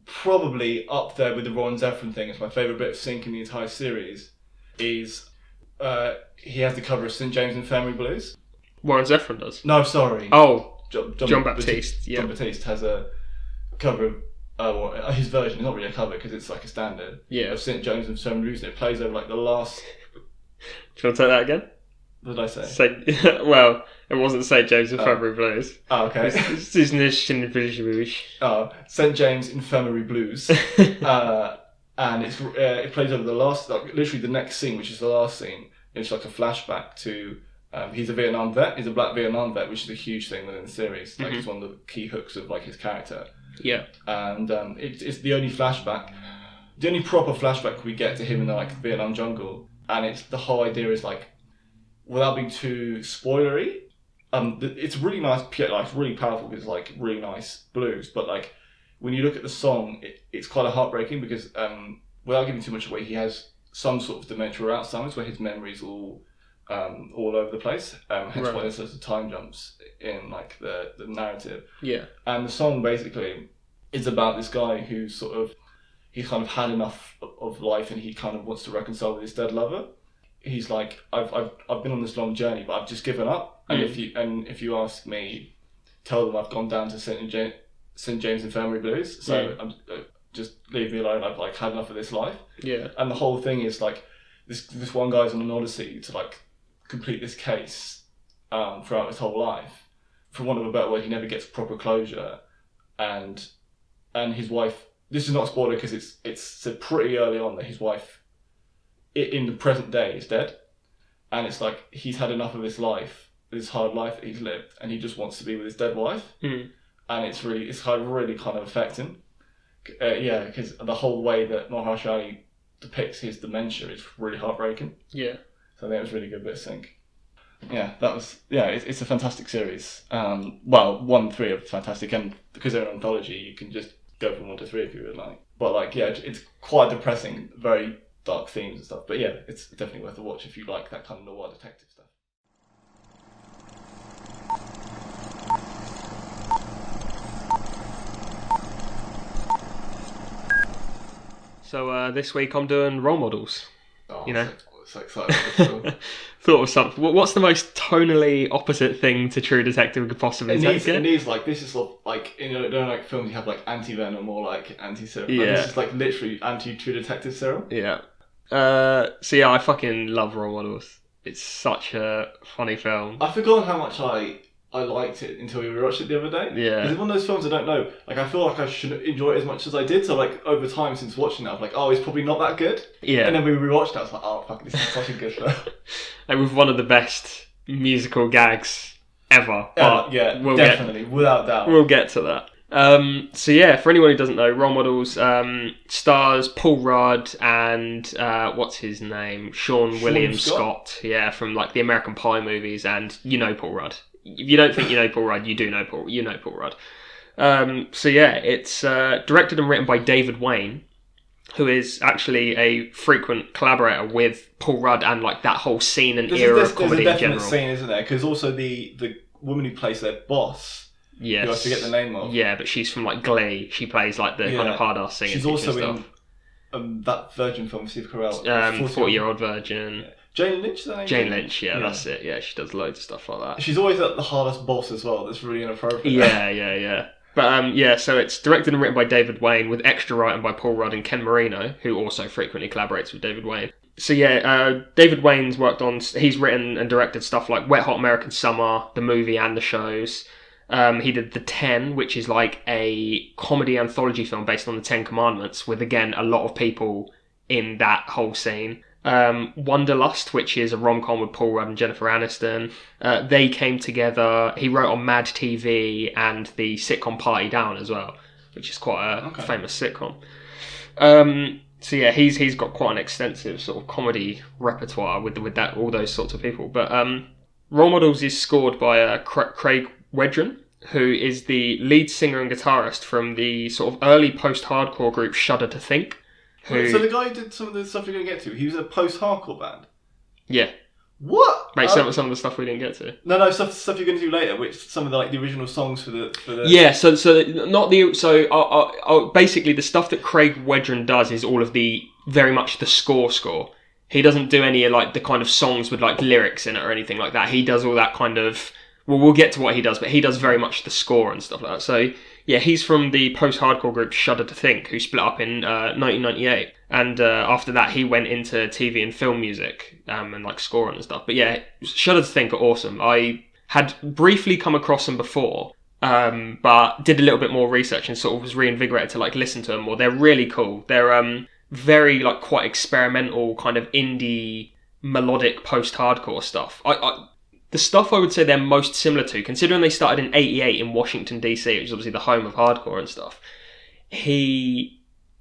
probably up there with the Ron Zephyrin thing, it's my favourite bit of sync in the entire series, is he has the cover of St. James Infirmary Blues. Warren Zevon does? No, sorry. Oh, John Baptiste. Yeah. John Baptiste has a cover of his version. It's not really a cover because it's like a standard. Yeah. Of St. James Infirmary Blues, and it plays over like the last. Do you want to take that again? What did I say? Well, it wasn't St. James Infirmary Blues. Oh, okay. St. James Infirmary Blues. And it plays over the last, literally the next scene, which is the last scene. It's like a flashback to. He's a Vietnam vet. He's a black Vietnam vet, which is a huge thing within the series. Like it's one of the key hooks of like his character. Yeah. And it's the only flashback, the only proper flashback we get to him in the like Vietnam jungle. And it's the whole idea is like, without being too spoilery, it's really nice. Like it's really powerful because it's like really nice blues. But like when you look at the song, it's kind of heartbreaking because without giving too much away, he has some sort of dementia or Alzheimer's where his memory's all over the place. Hence why there's lots of time jumps in like the narrative. Yeah. And the song basically is about this guy who he's kind of had enough of life and he kind of wants to reconcile with his dead lover. He's like, I've been on this long journey, but I've just given up. And if you ask me, tell them I've gone down to St. James Infirmary Blues. So I'm just leave me alone. I've like had enough of this life. Yeah. And the whole thing is like this one guy's on an odyssey to like complete this case throughout his whole life. For want of a better word, he never gets proper closure, and his wife. This is not a spoiler because it's said pretty early on that his wife, in the present day, is dead, and it's like he's had enough of his life, this hard life that he's lived, and he just wants to be with his dead wife, and it's really kind of affecting, because the whole way that Mahershala Ali depicts his dementia is really heartbreaking. Yeah. So I think it was a really good bit of sync. Yeah, it's a fantastic series. 1 to 3 are fantastic, and because they're an anthology, you can just go from 1 to 3 if you would like. But it's quite depressing, very dark themes and stuff. But yeah, it's definitely worth a watch if you like that kind of noir detective stuff. So this week I'm doing role models. Oh, you know. So excited. Thought of something. What's the most tonally opposite thing to True Detective could possibly take? It needs like this is like like films you have like anti-venom or like anti-serum. Yeah. Like, this is like literally anti-True Detective serum. Yeah. I fucking love Role Models. It's such a funny film. I forgot how much I liked it until we rewatched it the other day. Yeah. It's one of those films I don't know. Like I feel like I should enjoy it as much as I did. So like over time since watching it, I was like, oh, it's probably not that good. Yeah. And then we rewatched it. I was like, oh fuck, this is such a good film. And with one of the best musical gags ever. But definitely, without doubt. We'll get to that. For anyone who doesn't know, Role Models stars Paul Rudd and what's his name? Sean William Scott. Yeah, from like the American Pie movies, and you know Paul Rudd. If you don't think you know Paul Rudd, you do know Paul. You know Paul Rudd. It's directed and written by David Wayne, who is actually a frequent collaborator with Paul Rudd and like that whole scene and era of comedy in general. There's a definite scene, isn't there? Because also the woman who plays their boss. Yes. Who I forget the name of. Yeah, but she's from like Glee. She plays like the kind of hard-ass singer. She's also stuff. in that Virgin film with Steve Carell. 40-Year-Old Virgin. Yeah. Jane Lynch, is that name? Jane Lynch, that's it. Yeah, she does loads of stuff like that. She's always at the hardest boss as well. That's really inappropriate. Yeah. But so it's directed and written by David Wayne with extra writing by Paul Rudd and Ken Marino, who also frequently collaborates with David Wayne. So David Wayne's he's written and directed stuff like Wet Hot American Summer, the movie and the shows. He did The 10, which is like a comedy anthology film based on the 10 Commandments, with, again, a lot of people in that whole scene. Wanderlust, which is a rom-com with Paul Rudd and Jennifer Aniston. They came together. He wrote on Mad TV and the sitcom Party Down as well, which is quite a famous sitcom. So yeah, he's got quite an extensive sort of comedy repertoire with that, all those sorts of people. But Role Models is scored by Craig Wedren, who is the lead singer and guitarist from the sort of early post-hardcore group Shudder to Think. So the guy who did some of the stuff you're going to get to, he was a post-hardcore band? Yeah. What? Mate, some of the stuff we didn't get to. No, stuff you're going to do later, which some of the original songs for the... Yeah, so basically the stuff that Craig Wedren does is all of the, very much the score. He doesn't do any like the kind of songs with like lyrics in it or anything like that. He does all that kind of... Well, we'll get to what he does, but he does very much the score and stuff like that. So, yeah, he's from the post-hardcore group Shudder to Think, who split up in 1998. And after that, he went into TV and film music and like scoring and stuff. But yeah, Shudder to Think are awesome. I had briefly come across them before, but did a little bit more research and sort of was reinvigorated to like listen to them more. They're really cool. They're very like quite experimental kind of indie melodic post-hardcore stuff. The stuff I would say they're most similar to, considering they started in 88 in Washington, D.C., which is obviously the home of hardcore and stuff, I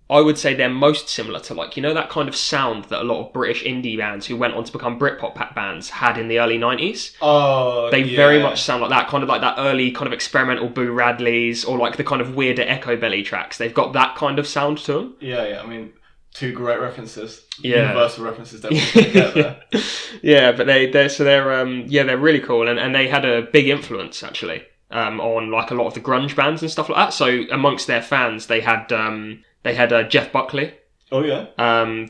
would say they're most similar to, like, you know, that kind of sound that a lot of British indie bands who went on to become Britpop bands had in the early 90s. Oh, They very much sound like that, kind of like that early kind of experimental Boo Radleys, or like the kind of weirder Echo Belly tracks. They've got that kind of sound to them. Yeah, I mean... Two great references. Yeah. Universal references that we can get there. Yeah, but they're really cool, and they had a big influence actually on like a lot of the grunge bands and stuff like that. So amongst their fans, they had Jeff Buckley. Oh yeah.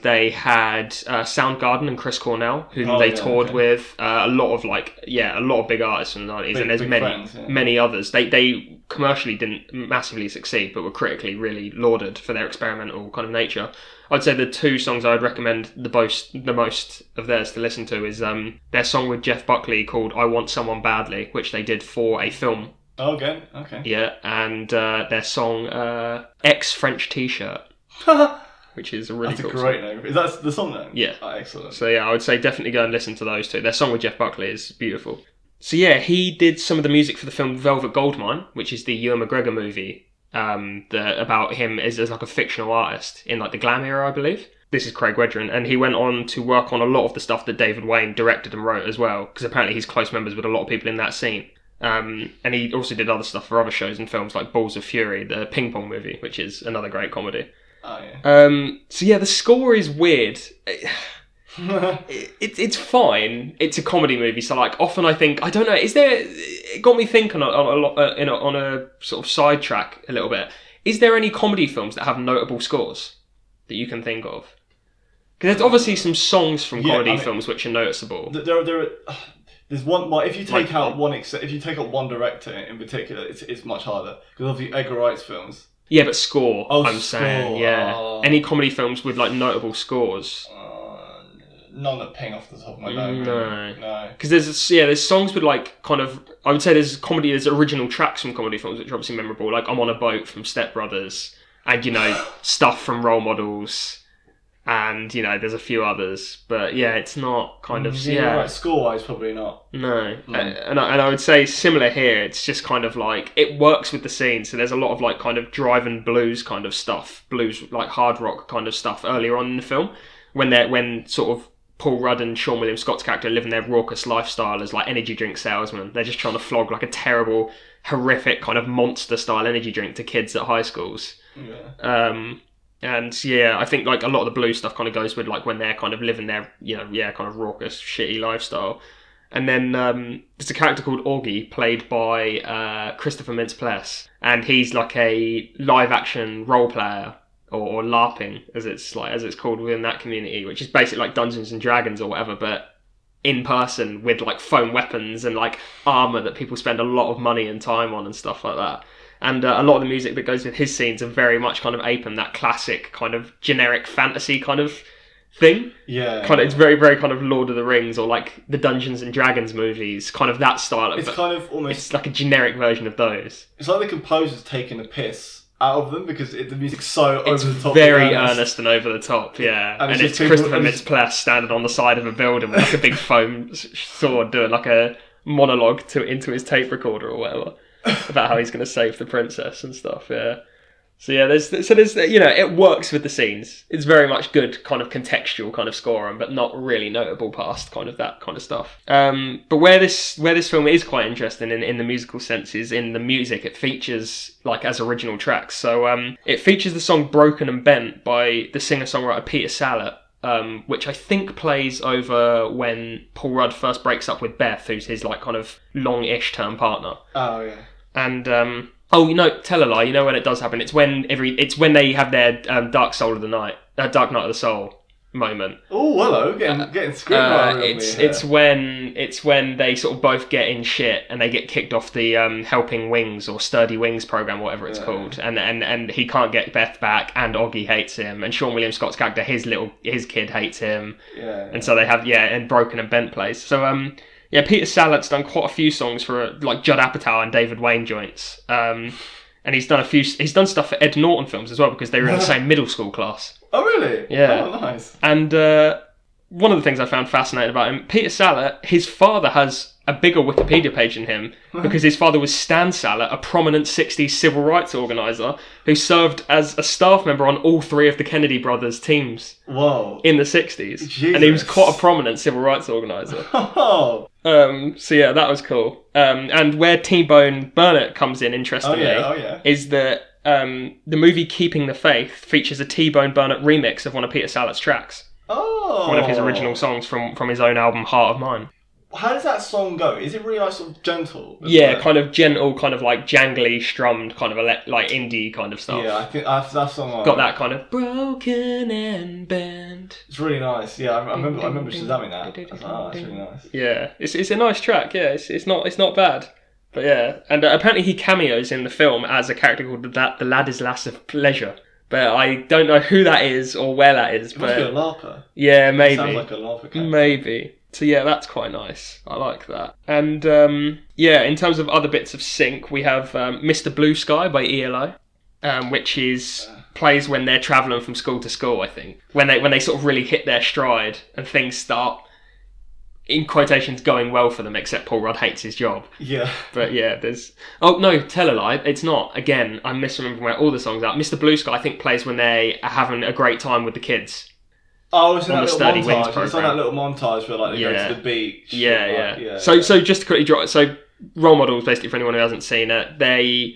They had Soundgarden and Chris Cornell, whom they toured with. A lot of big artists in the 90s, and there's many others. They commercially didn't massively succeed, but were critically really lauded for their experimental kind of nature. I'd say the two songs I would recommend the most of theirs to listen to is their song with Jeff Buckley called "I Want Someone Badly," which they did for a film. Oh, okay. Yeah, and their song "Ex French T-Shirt." Which is a really cool song. That's a great name. Is that the song name? Yeah. Oh, excellent. So yeah, I would say definitely go and listen to those two. Their song with Jeff Buckley is beautiful. So yeah, he did some of the music for the film Velvet Goldmine, which is the Ewan McGregor movie about him as like a fictional artist in like the glam era, I believe. This is Craig Wedren, and he went on to work on a lot of the stuff that David Wayne directed and wrote as well, because apparently he's close members with a lot of people in that scene. And he also did other stuff for other shows and films like Balls of Fury, the ping pong movie, which is another great comedy. Oh, yeah. So yeah, the score is weird. It's fine. It's a comedy movie, so like often I think, I don't know, it got me thinking on a sort of sidetrack a little bit. Is there any comedy films that have notable scores that you can think of? Because there's obviously some songs from comedy films which are noticeable. There's one. Well, if you take out one director in particular, it's much harder, because obviously Edgar Wright's films. Yeah, but score. Saying, yeah. Any comedy films with like notable scores? None that ping off the top of my nose. No. Because there's songs with like kind of, I would say there's original tracks from comedy films which are obviously memorable. Like I'm on a Boat from Step Brothers, and stuff from Role Models. And, there's a few others. But, yeah, it's not kind of... Yeah, right. Score-wise, probably not. No. And I would say similar here. It's just kind of like... It works with the scene. So there's a lot of, like, kind of drive-and blues kind of stuff. Blues, like, hard rock kind of stuff earlier on in the film. When sort of Paul Rudd and Sean William Scott's character living their raucous lifestyle as, like, energy drink salesmen. They're just trying to flog, like, a terrible, horrific kind of monster-style energy drink to kids at high schools. Yeah. And yeah, I think like a lot of the blues stuff kind of goes with like when they're kind of living their, kind of raucous, shitty lifestyle. And then there's a character called Augie, played by Christopher Mintz-Plasse, and he's like a live action role player or LARPing as it's called within that community, which is basically like Dungeons and Dragons or whatever, but in person with like foam weapons and like armor that people spend a lot of money and time on and stuff like that. And a lot of the music that goes with his scenes are very much kind of aping that classic kind of generic fantasy kind of thing. Yeah. Kind of, it's very, very kind of Lord of the Rings or like the Dungeons and Dragons movies, kind of that style. It's kind of almost... It's like a generic version of those. It's like the composer's taking a piss out of them because the music's so over the top. It's very earnest and over the top, yeah. And it's Christopher Mintz-Plasse standing on the side of a building with like a big foam sword doing like a monologue into his tape recorder or whatever about how he's going to save the princess and stuff, yeah. So yeah, there's it works with the scenes. It's very much good kind of contextual kind of scoring, but not really notable past kind of that kind of stuff. But where this film is quite interesting in the musical sense is in the music. It features like as original tracks. So it features the song "Broken and Bent" by the singer-songwriter Peter Sallet, which I think plays over when Paul Rudd first breaks up with Beth, who's his like kind of long-ish term partner. Oh yeah. And tell a lie. You know when it does happen. It's when they have their Dark Night of the Soul moment. Oh, hello, getting screenwriter. It's when they sort of both get in shit and they get kicked off the Helping Wings or Sturdy Wings program, whatever it's called, and he can't get Beth back, and Oggy hates him, and Sean William Scott's character, his kid hates him, and so they have and Broken and Bent plays. So Peter Sallet's done quite a few songs for like Judd Apatow and David Wayne joints. And he's done stuff for Ed Norton films as well because they were in the same middle school class. Oh really? Yeah. Oh nice. And one of the things I found fascinating about him, Peter Sallet, his father has a bigger Wikipedia page than him because his father was Stan Sallet, a prominent 60s civil rights organiser who served as a staff member on all three of the Kennedy brothers' teams. Whoa. In the 60s. Jesus. And he was quite a prominent civil rights organiser. Oh. So yeah, that was cool. And where T-Bone Burnett comes in, interestingly, is that the movie Keeping the Faith features a T-Bone Burnett remix of one of Peter Sallet's tracks. Oh. One of his original songs from his own album Heart of Mine. How does that song go? Is it really like sort of gentle? Yeah, kind of gentle, kind of like jangly, strummed, kind of like indie kind of stuff. Yeah, I think that song got that kind of broken and bent. It's really nice. Yeah, I remember Shazamming that. I was like, oh, that's really nice. Yeah, it's a nice track. Yeah, it's not bad. But yeah, and apparently he cameos in the film as a character called the Lad is Lass of Pleasure. But I don't know who that is or where that is. It must be a LARPer. Yeah, maybe. It sounds like a LARPer character. Maybe. So yeah, that's quite nice. I like that. And in terms of other bits of sync, we have Mr. Blue Sky by ELO, which plays when they're travelling from school to school, I think. When they sort of really hit their stride and things start, in quotations, going well for them, except Paul Rudd hates his job. Yeah. But yeah, there's... Oh, no, tell a lie. It's not. Again, I'm misremembering where all the songs are. Mr. Blue Sky, I think, plays when they are having a great time with the kids. Oh, it's in that little Sturdy Wings montage. It's on that little montage where like they go to the beach. Yeah. So just to quickly draw. So role models, basically, for anyone who hasn't seen it, they're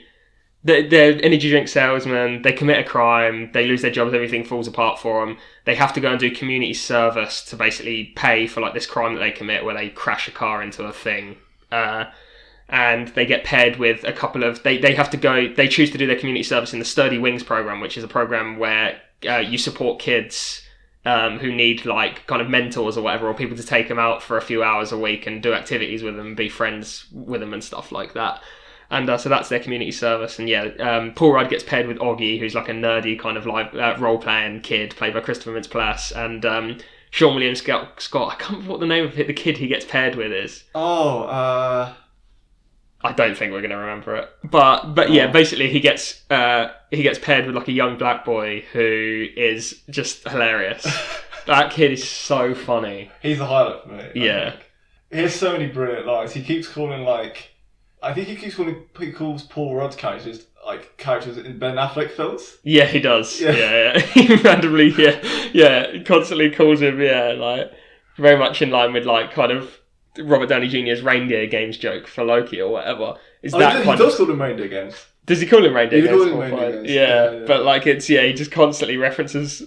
energy drink salesmen. They commit a crime. They lose their jobs. Everything falls apart for them. They have to go and do community service to basically pay for like this crime that they commit, where they crash a car into a thing. And they get paired with a couple of... They have to go... They choose to do their community service in the Sturdy Wings program, which is a program where you support kids who need like kind of mentors or whatever, or people to take them out for a few hours a week and do activities with them, be friends with them and stuff like that. And so that's their community service. And Paul Rudd gets paired with Oggy, who's like a nerdy kind of live role-playing kid played by Christopher Mintz-Plasse. And Sean William Scott, I can't remember what the name of the kid he gets paired with is. I don't think we're going to remember it. But yeah, basically he gets paired with like a young black boy who is just hilarious. That kid is so funny. He's the highlight for me. Yeah. He has so many brilliant lines. He keeps calling he calls Paul Rudd's characters like characters in Ben Affleck films. Yeah, he does. Yeah. He randomly, he constantly calls him, like very much in line with like kind of Robert Downey Jr.'s Reindeer Games joke for Loki or whatever. He does call them Reindeer Games. Does he call him Reindeer Games? He calls him Reindeer Games. Yeah, but like he just constantly references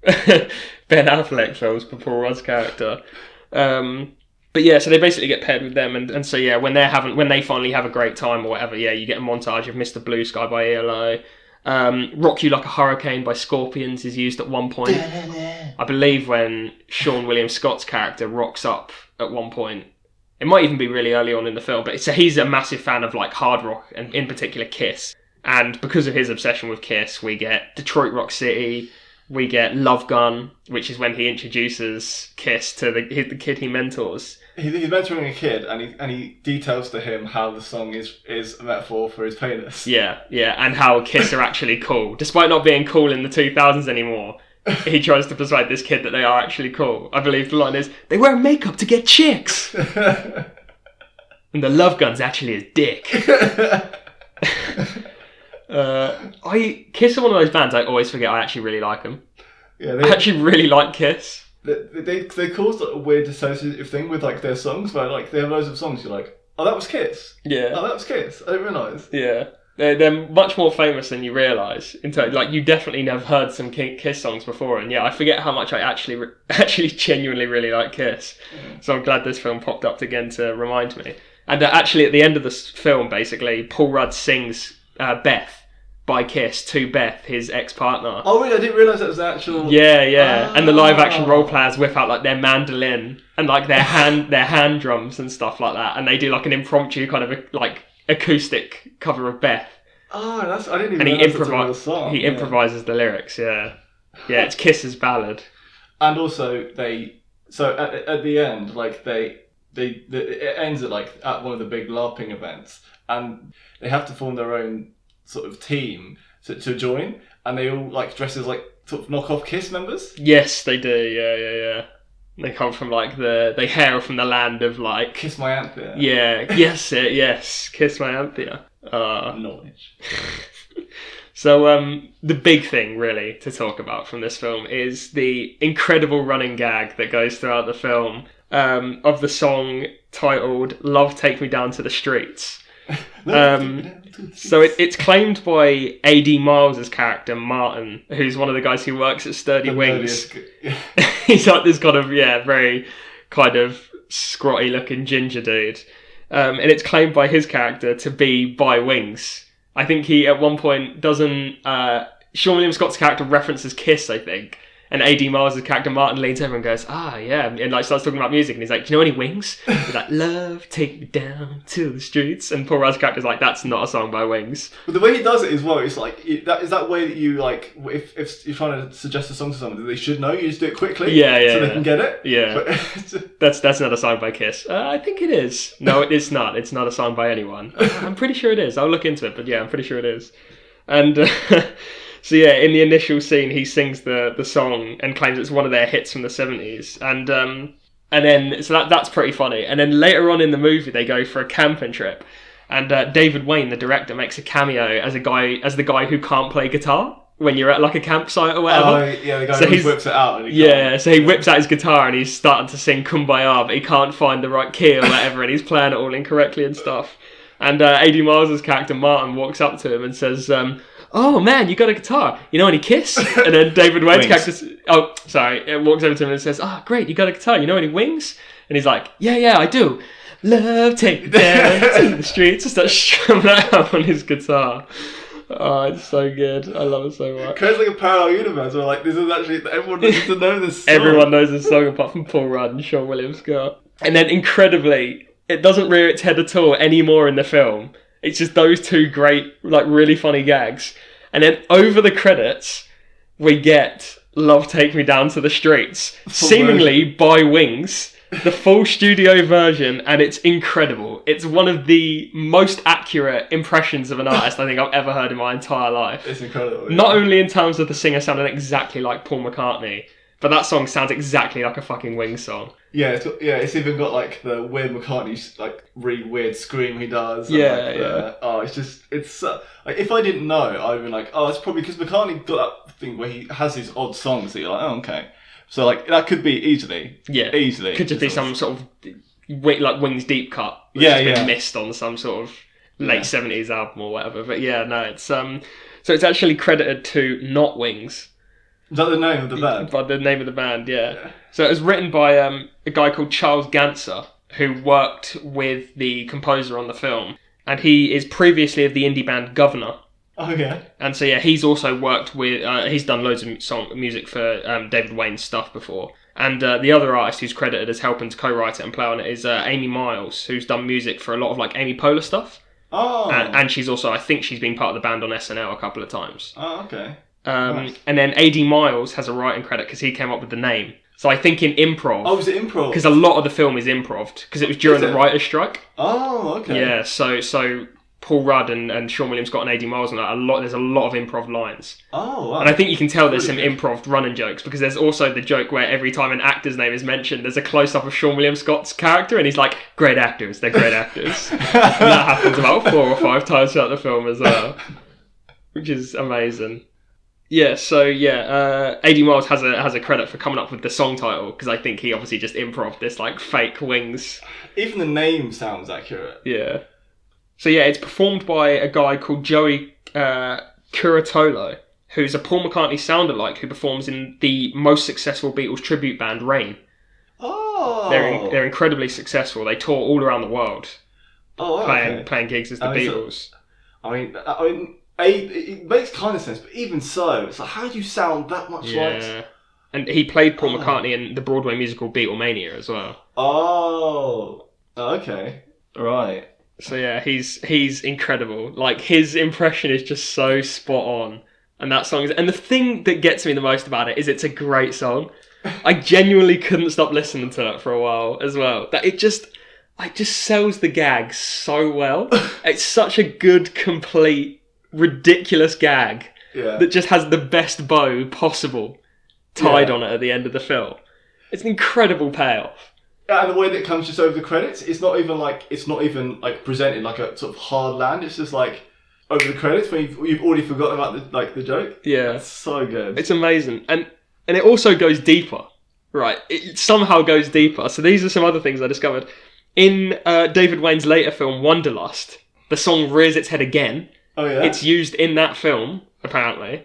Ben Affleck films for Paul Rudd's character. But yeah, so they basically get paired with them, and so yeah, when they finally have a great time or whatever, you get a montage of Mr. Blue Sky by ELO. Rock You Like a Hurricane by Scorpions is used at one point. I believe when Sean William Scott's character rocks up at one point. It might even be really early on in the film, but so he's a massive fan of like hard rock and in particular Kiss. And because of his obsession with Kiss, we get Detroit Rock City, we get Love Gun, which is when he introduces Kiss to the kid he mentors. He's mentoring a kid, and he details to him how the song is a metaphor for his penis. Yeah, and how Kiss are actually cool. Despite not being cool in the 2000s anymore, he tries to persuade this kid that they are actually cool. I believe the line is, they wear makeup to get chicks! And the Love Gun's actually his dick. Kiss are one of those bands I always forget I actually really like them. Yeah, I actually really like Kiss. They caused a weird associative thing with like their songs, where like they have loads of songs you're like, oh, that was Kiss. Yeah. Oh, that was Kiss. I didn't realise. Yeah. They're much more famous than you realise. Like, you definitely have heard some Kiss songs before, and yeah, I forget how much I actually genuinely really like Kiss. Yeah. So I'm glad this film popped up again to remind me. And actually, at the end of this film, basically, Paul Rudd sings Beth by Kiss to Beth, his ex-partner. Oh, really? I didn't realise that was the actual... Yeah. And the live-action role players whip out, like, their mandolin and, like, their hand drums and stuff like that. And they do, like, an impromptu kind of, like, acoustic cover of Beth. Oh, I didn't even realise that's a real song. He improvises the lyrics, yeah. Yeah, it's Kiss's ballad. And also, at the end, like, it ends at, like, at one of the big LARPing events. And they have to form their own sort of team to join, and they all like dress as like sort of knockoff Kiss members. Yes, they do. Yeah. They come from like they hail from the land of like Kiss My Anthea. Yeah, yes, Kiss My Anthea. Knowledge. So the big thing really to talk about from this film is the incredible running gag that goes throughout the film of the song titled "Love Take Me Down to the Streets." So it's claimed by A.D. Miles' character Martin, who's one of the guys who works at Sturdy Wings. He's like this kind of very kind of scrotty looking ginger dude, and it's claimed by his character to be by Wings. I think he at one point doesn't. Sean William Scott's character references Kiss, I think. And A.D. Miles' character Martin leans over and goes, yeah, and like starts talking about music, and he's like, do you know any Wings? He's like, love, take me down to the streets. And Paul Rudd's character's like, that's not a song by Wings. But the way he does it as well, it's like, that way that you like, if you're trying to suggest a song to someone that they should know, you just do it quickly. So they can get it. Yeah. That's not a song by Kiss. I think it is. No, it's not. It's not a song by anyone. I'm pretty sure it is. I'll look into it, but yeah, I'm pretty sure it is. And... So yeah, in the initial scene, he sings the song and claims it's one of their hits from the 70s. And then, so that's pretty funny. And then later on in the movie, they go for a camping trip. And David Wayne, the director, makes a cameo as the guy who can't play guitar when you're at like a campsite or whatever. Oh, yeah, the guy who whips it out. And so he whips out his guitar and he's starting to sing Kumbaya, but he can't find the right key or whatever, and he's playing it all incorrectly and stuf. And A.D. Miles' character Martin walks up to him and says... oh man, you got a guitar. You know any Kiss? And then David Wayne's character... walks over to him and says, great, you got a guitar. You know any Wings? And he's like, yeah, I do. Love, take me down to the streets. And starts strumming out on his guitar. Oh, it's so good. I love it so much. It's like a parallel universe where like, this is actually... Everyone needs to know this song. Everyone knows this song apart from Paul Rudd and Sean William Scott. And then incredibly, it doesn't rear its head at all anymore in the film. It's just those two great, like, really funny gags. And then over the credits, we get Love Take Me Down to the Streets, seemingly by Wings, the full studio version, and it's incredible. It's one of the most accurate impressions of an artist I think I've ever heard in my entire life. It's incredible. Yeah. Not only in terms of the singer sounding exactly like Paul McCartney, but that song sounds exactly like a fucking Wings song. Yeah, it's even got like the weird McCartney like really weird scream he does. It's like if I didn't know, I'd been like, oh, it's probably because McCartney got that thing where he has these odd songs that you're like, oh, okay. So like that could be easily. Could just be some sort of like Wings deep cut. That's been missed on some sort of late 70s album or whatever. But yeah, no, it's so it's actually credited to not Wings. Is that the name of the band? By the name of the band, yeah. So it was written by a guy called Charles Ganser, who worked with the composer on the film. And he is previously of the indie band Governor. Oh, yeah. And so, yeah, he's also worked with... he's done loads of music for David Wayne's stuff before. And the other artist who's credited as helping to co-write it and play on it is Amy Miles, who's done music for a lot of, like, Amy Poehler stuff. Oh. And she's also... I think she's been part of the band on SNL a couple of times. Oh, okay. Nice. And then A.D. Miles has a writing credit because he came up with the name. So I think in improv... Oh, was it improv? Because a lot of the film is improv, because it was during the writer's strike. Oh, okay. Yeah, so Paul Rudd and Sean William Scott and A.D. Miles and that, there's a lot of improv lines. Oh, wow. And I think you can tell there's some Really improv running jokes, because there's also the joke where every time an actor's name is mentioned, there's a close-up of Sean William Scott's character, and he's like, great actors, they're great actors. And that happens about 4 or 5 times throughout the film as well, which is amazing. Yeah, so A.D. Miles has a credit for coming up with the song title, because I think he obviously just improv this like fake wings. Even the name sounds accurate. Yeah. So yeah, it's performed by a guy called Joey Curatolo, who's a Paul McCartney sound-alike who performs in the most successful Beatles tribute band, Rain. Oh. They're incredibly successful. They tour all around the world, playing gigs as the Beatles. It makes kind of sense, but even so, it's like, how do you sound that much like... And he played Paul McCartney in the Broadway musical Beatlemania as well. Oh, okay, right. So yeah, he's incredible. Like, his impression is just so spot on. And that song is... And the thing that gets me the most about it is it's a great song. I genuinely couldn't stop listening to it for a while as well. That it just sells the gag so well. It's such a good, complete, ridiculous gag that just has the best bow possible tied on it at the end of the film. It's an incredible payoff. And the way that it comes just over the credits, it's not even like presented like a sort of hard land. It's just like over the credits when you've already forgotten about the joke. Yeah, it's so good. It's amazing, and it also goes deeper. Right, it somehow goes deeper. So these are some other things I discovered in David Wayne's later film Wanderlust. The song rears its head again. Oh yeah, it's used in that film apparently.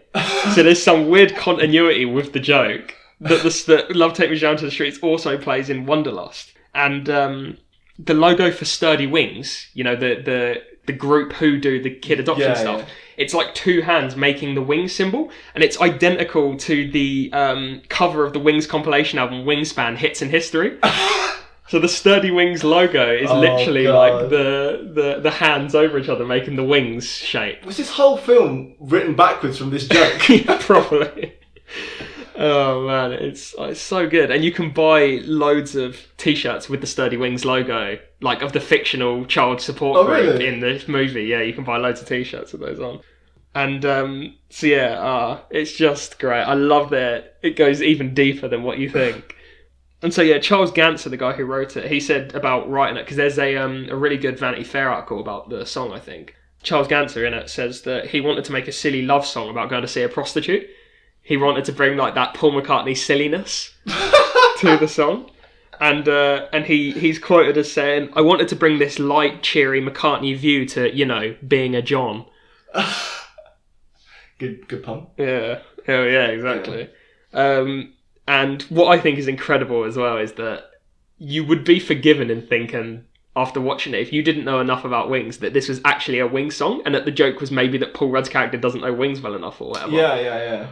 So there's some weird continuity with the joke. That Love Take Me Down to the Streets also plays in Wanderlust. And the logo for Sturdy Wings, you know, the group who do the kid adoption stuff, it's like 2 hands making the wings symbol, and it's identical to the cover of the Wings compilation album Wingspan Hits in History. So the Sturdy Wings logo is literally like the hands over each other making the wings shape. Was this whole film written backwards from this joke? Yeah, probably. Oh man, it's so good. And you can buy loads of t-shirts with the Sturdy Wings logo, like of the fictional child support group in the movie. Yeah, you can buy loads of t-shirts with those on. And it's just great. I love that it goes even deeper than what you think. And so yeah, Charles Ganser, the guy who wrote it, he said about writing it, because there's a really good Vanity Fair article about the song, I think. Charles Ganser in it says that he wanted to make a silly love song about going to see a prostitute. He wanted to bring like that Paul McCartney silliness to the song. And he's quoted as saying, I wanted to bring this light, cheery McCartney view to, you know, being a John. Good pun. Yeah. Oh, yeah, exactly. Yeah. And what I think is incredible as well is that you would be forgiven in thinking, after watching it, if you didn't know enough about Wings, that this was actually a Wings song, and that the joke was maybe that Paul Rudd's character doesn't know Wings well enough or whatever. Yeah.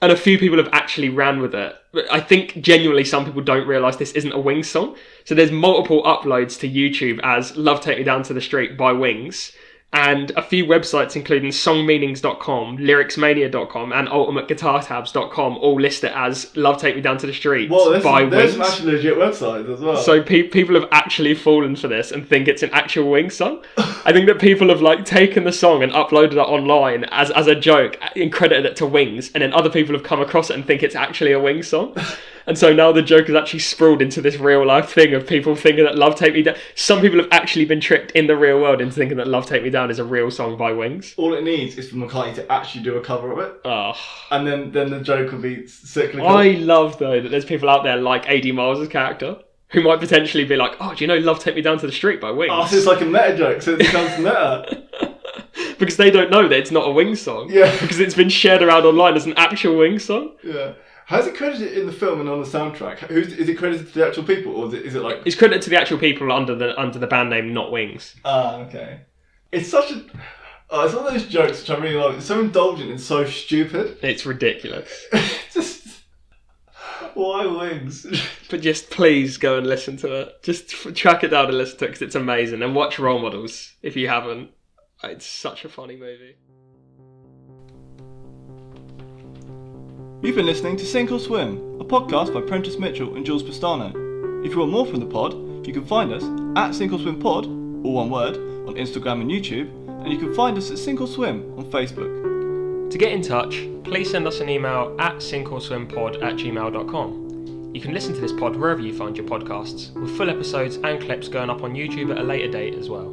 And a few people have actually ran with it. But I think genuinely some people don't realise this isn't a Wings song. So there's multiple uploads to YouTube as Love Take Me Down to the Street by Wings. And a few websites including songmeanings.com, lyricsmania.com and ultimateguitartabs.com all list it as Love Take Me Down to the Street by Wings. There's some actually legit websites as well. So people have actually fallen for this and think it's an actual Wings song. I think that people have like taken the song and uploaded it online as a joke and credited it to Wings, and then other people have come across it and think it's actually a Wings song. And so now the joke has actually sprawled into this real life thing of people thinking that Love Take Me Down... Some people have actually been tricked in the real world into thinking that Love Take Me Down is a real song by Wings. All it needs is for McCartney to actually do a cover of it. Oh. And then the joke will be cyclical. I love, though, that there's people out there like A.D. Miles' character who might potentially be like, oh, do you know Love Take Me Down to the Street by Wings? Oh, so it's like a meta joke, so it becomes meta. Because they don't know that it's not a Wings song. Yeah. Because it's been shared around online as an actual Wings song. Yeah. How's it credited in the film and on the soundtrack? Is it credited to the actual people, or is it like... It's credited to the actual people under the band name, not Wings. Ah, okay. It's such a... it's one of those jokes which I really love. It's so indulgent and so stupid. It's ridiculous. Just... Why Wings? But just please go and listen to it. Just track it down and listen to it because it's amazing. And watch Role Models if you haven't. It's such a funny movie. You've been listening to Sink or Swim, a podcast by Prentice Mitchell and Jules Pistano. If you want more from the pod, you can find us at SyncOrSwimPod, all one word, on Instagram and YouTube, and you can find us at Sink or Swim on Facebook. To get in touch, please send us an email at syncorswimpod@gmail.com. You can listen to this pod wherever you find your podcasts, with full episodes and clips going up on YouTube at a later date as well.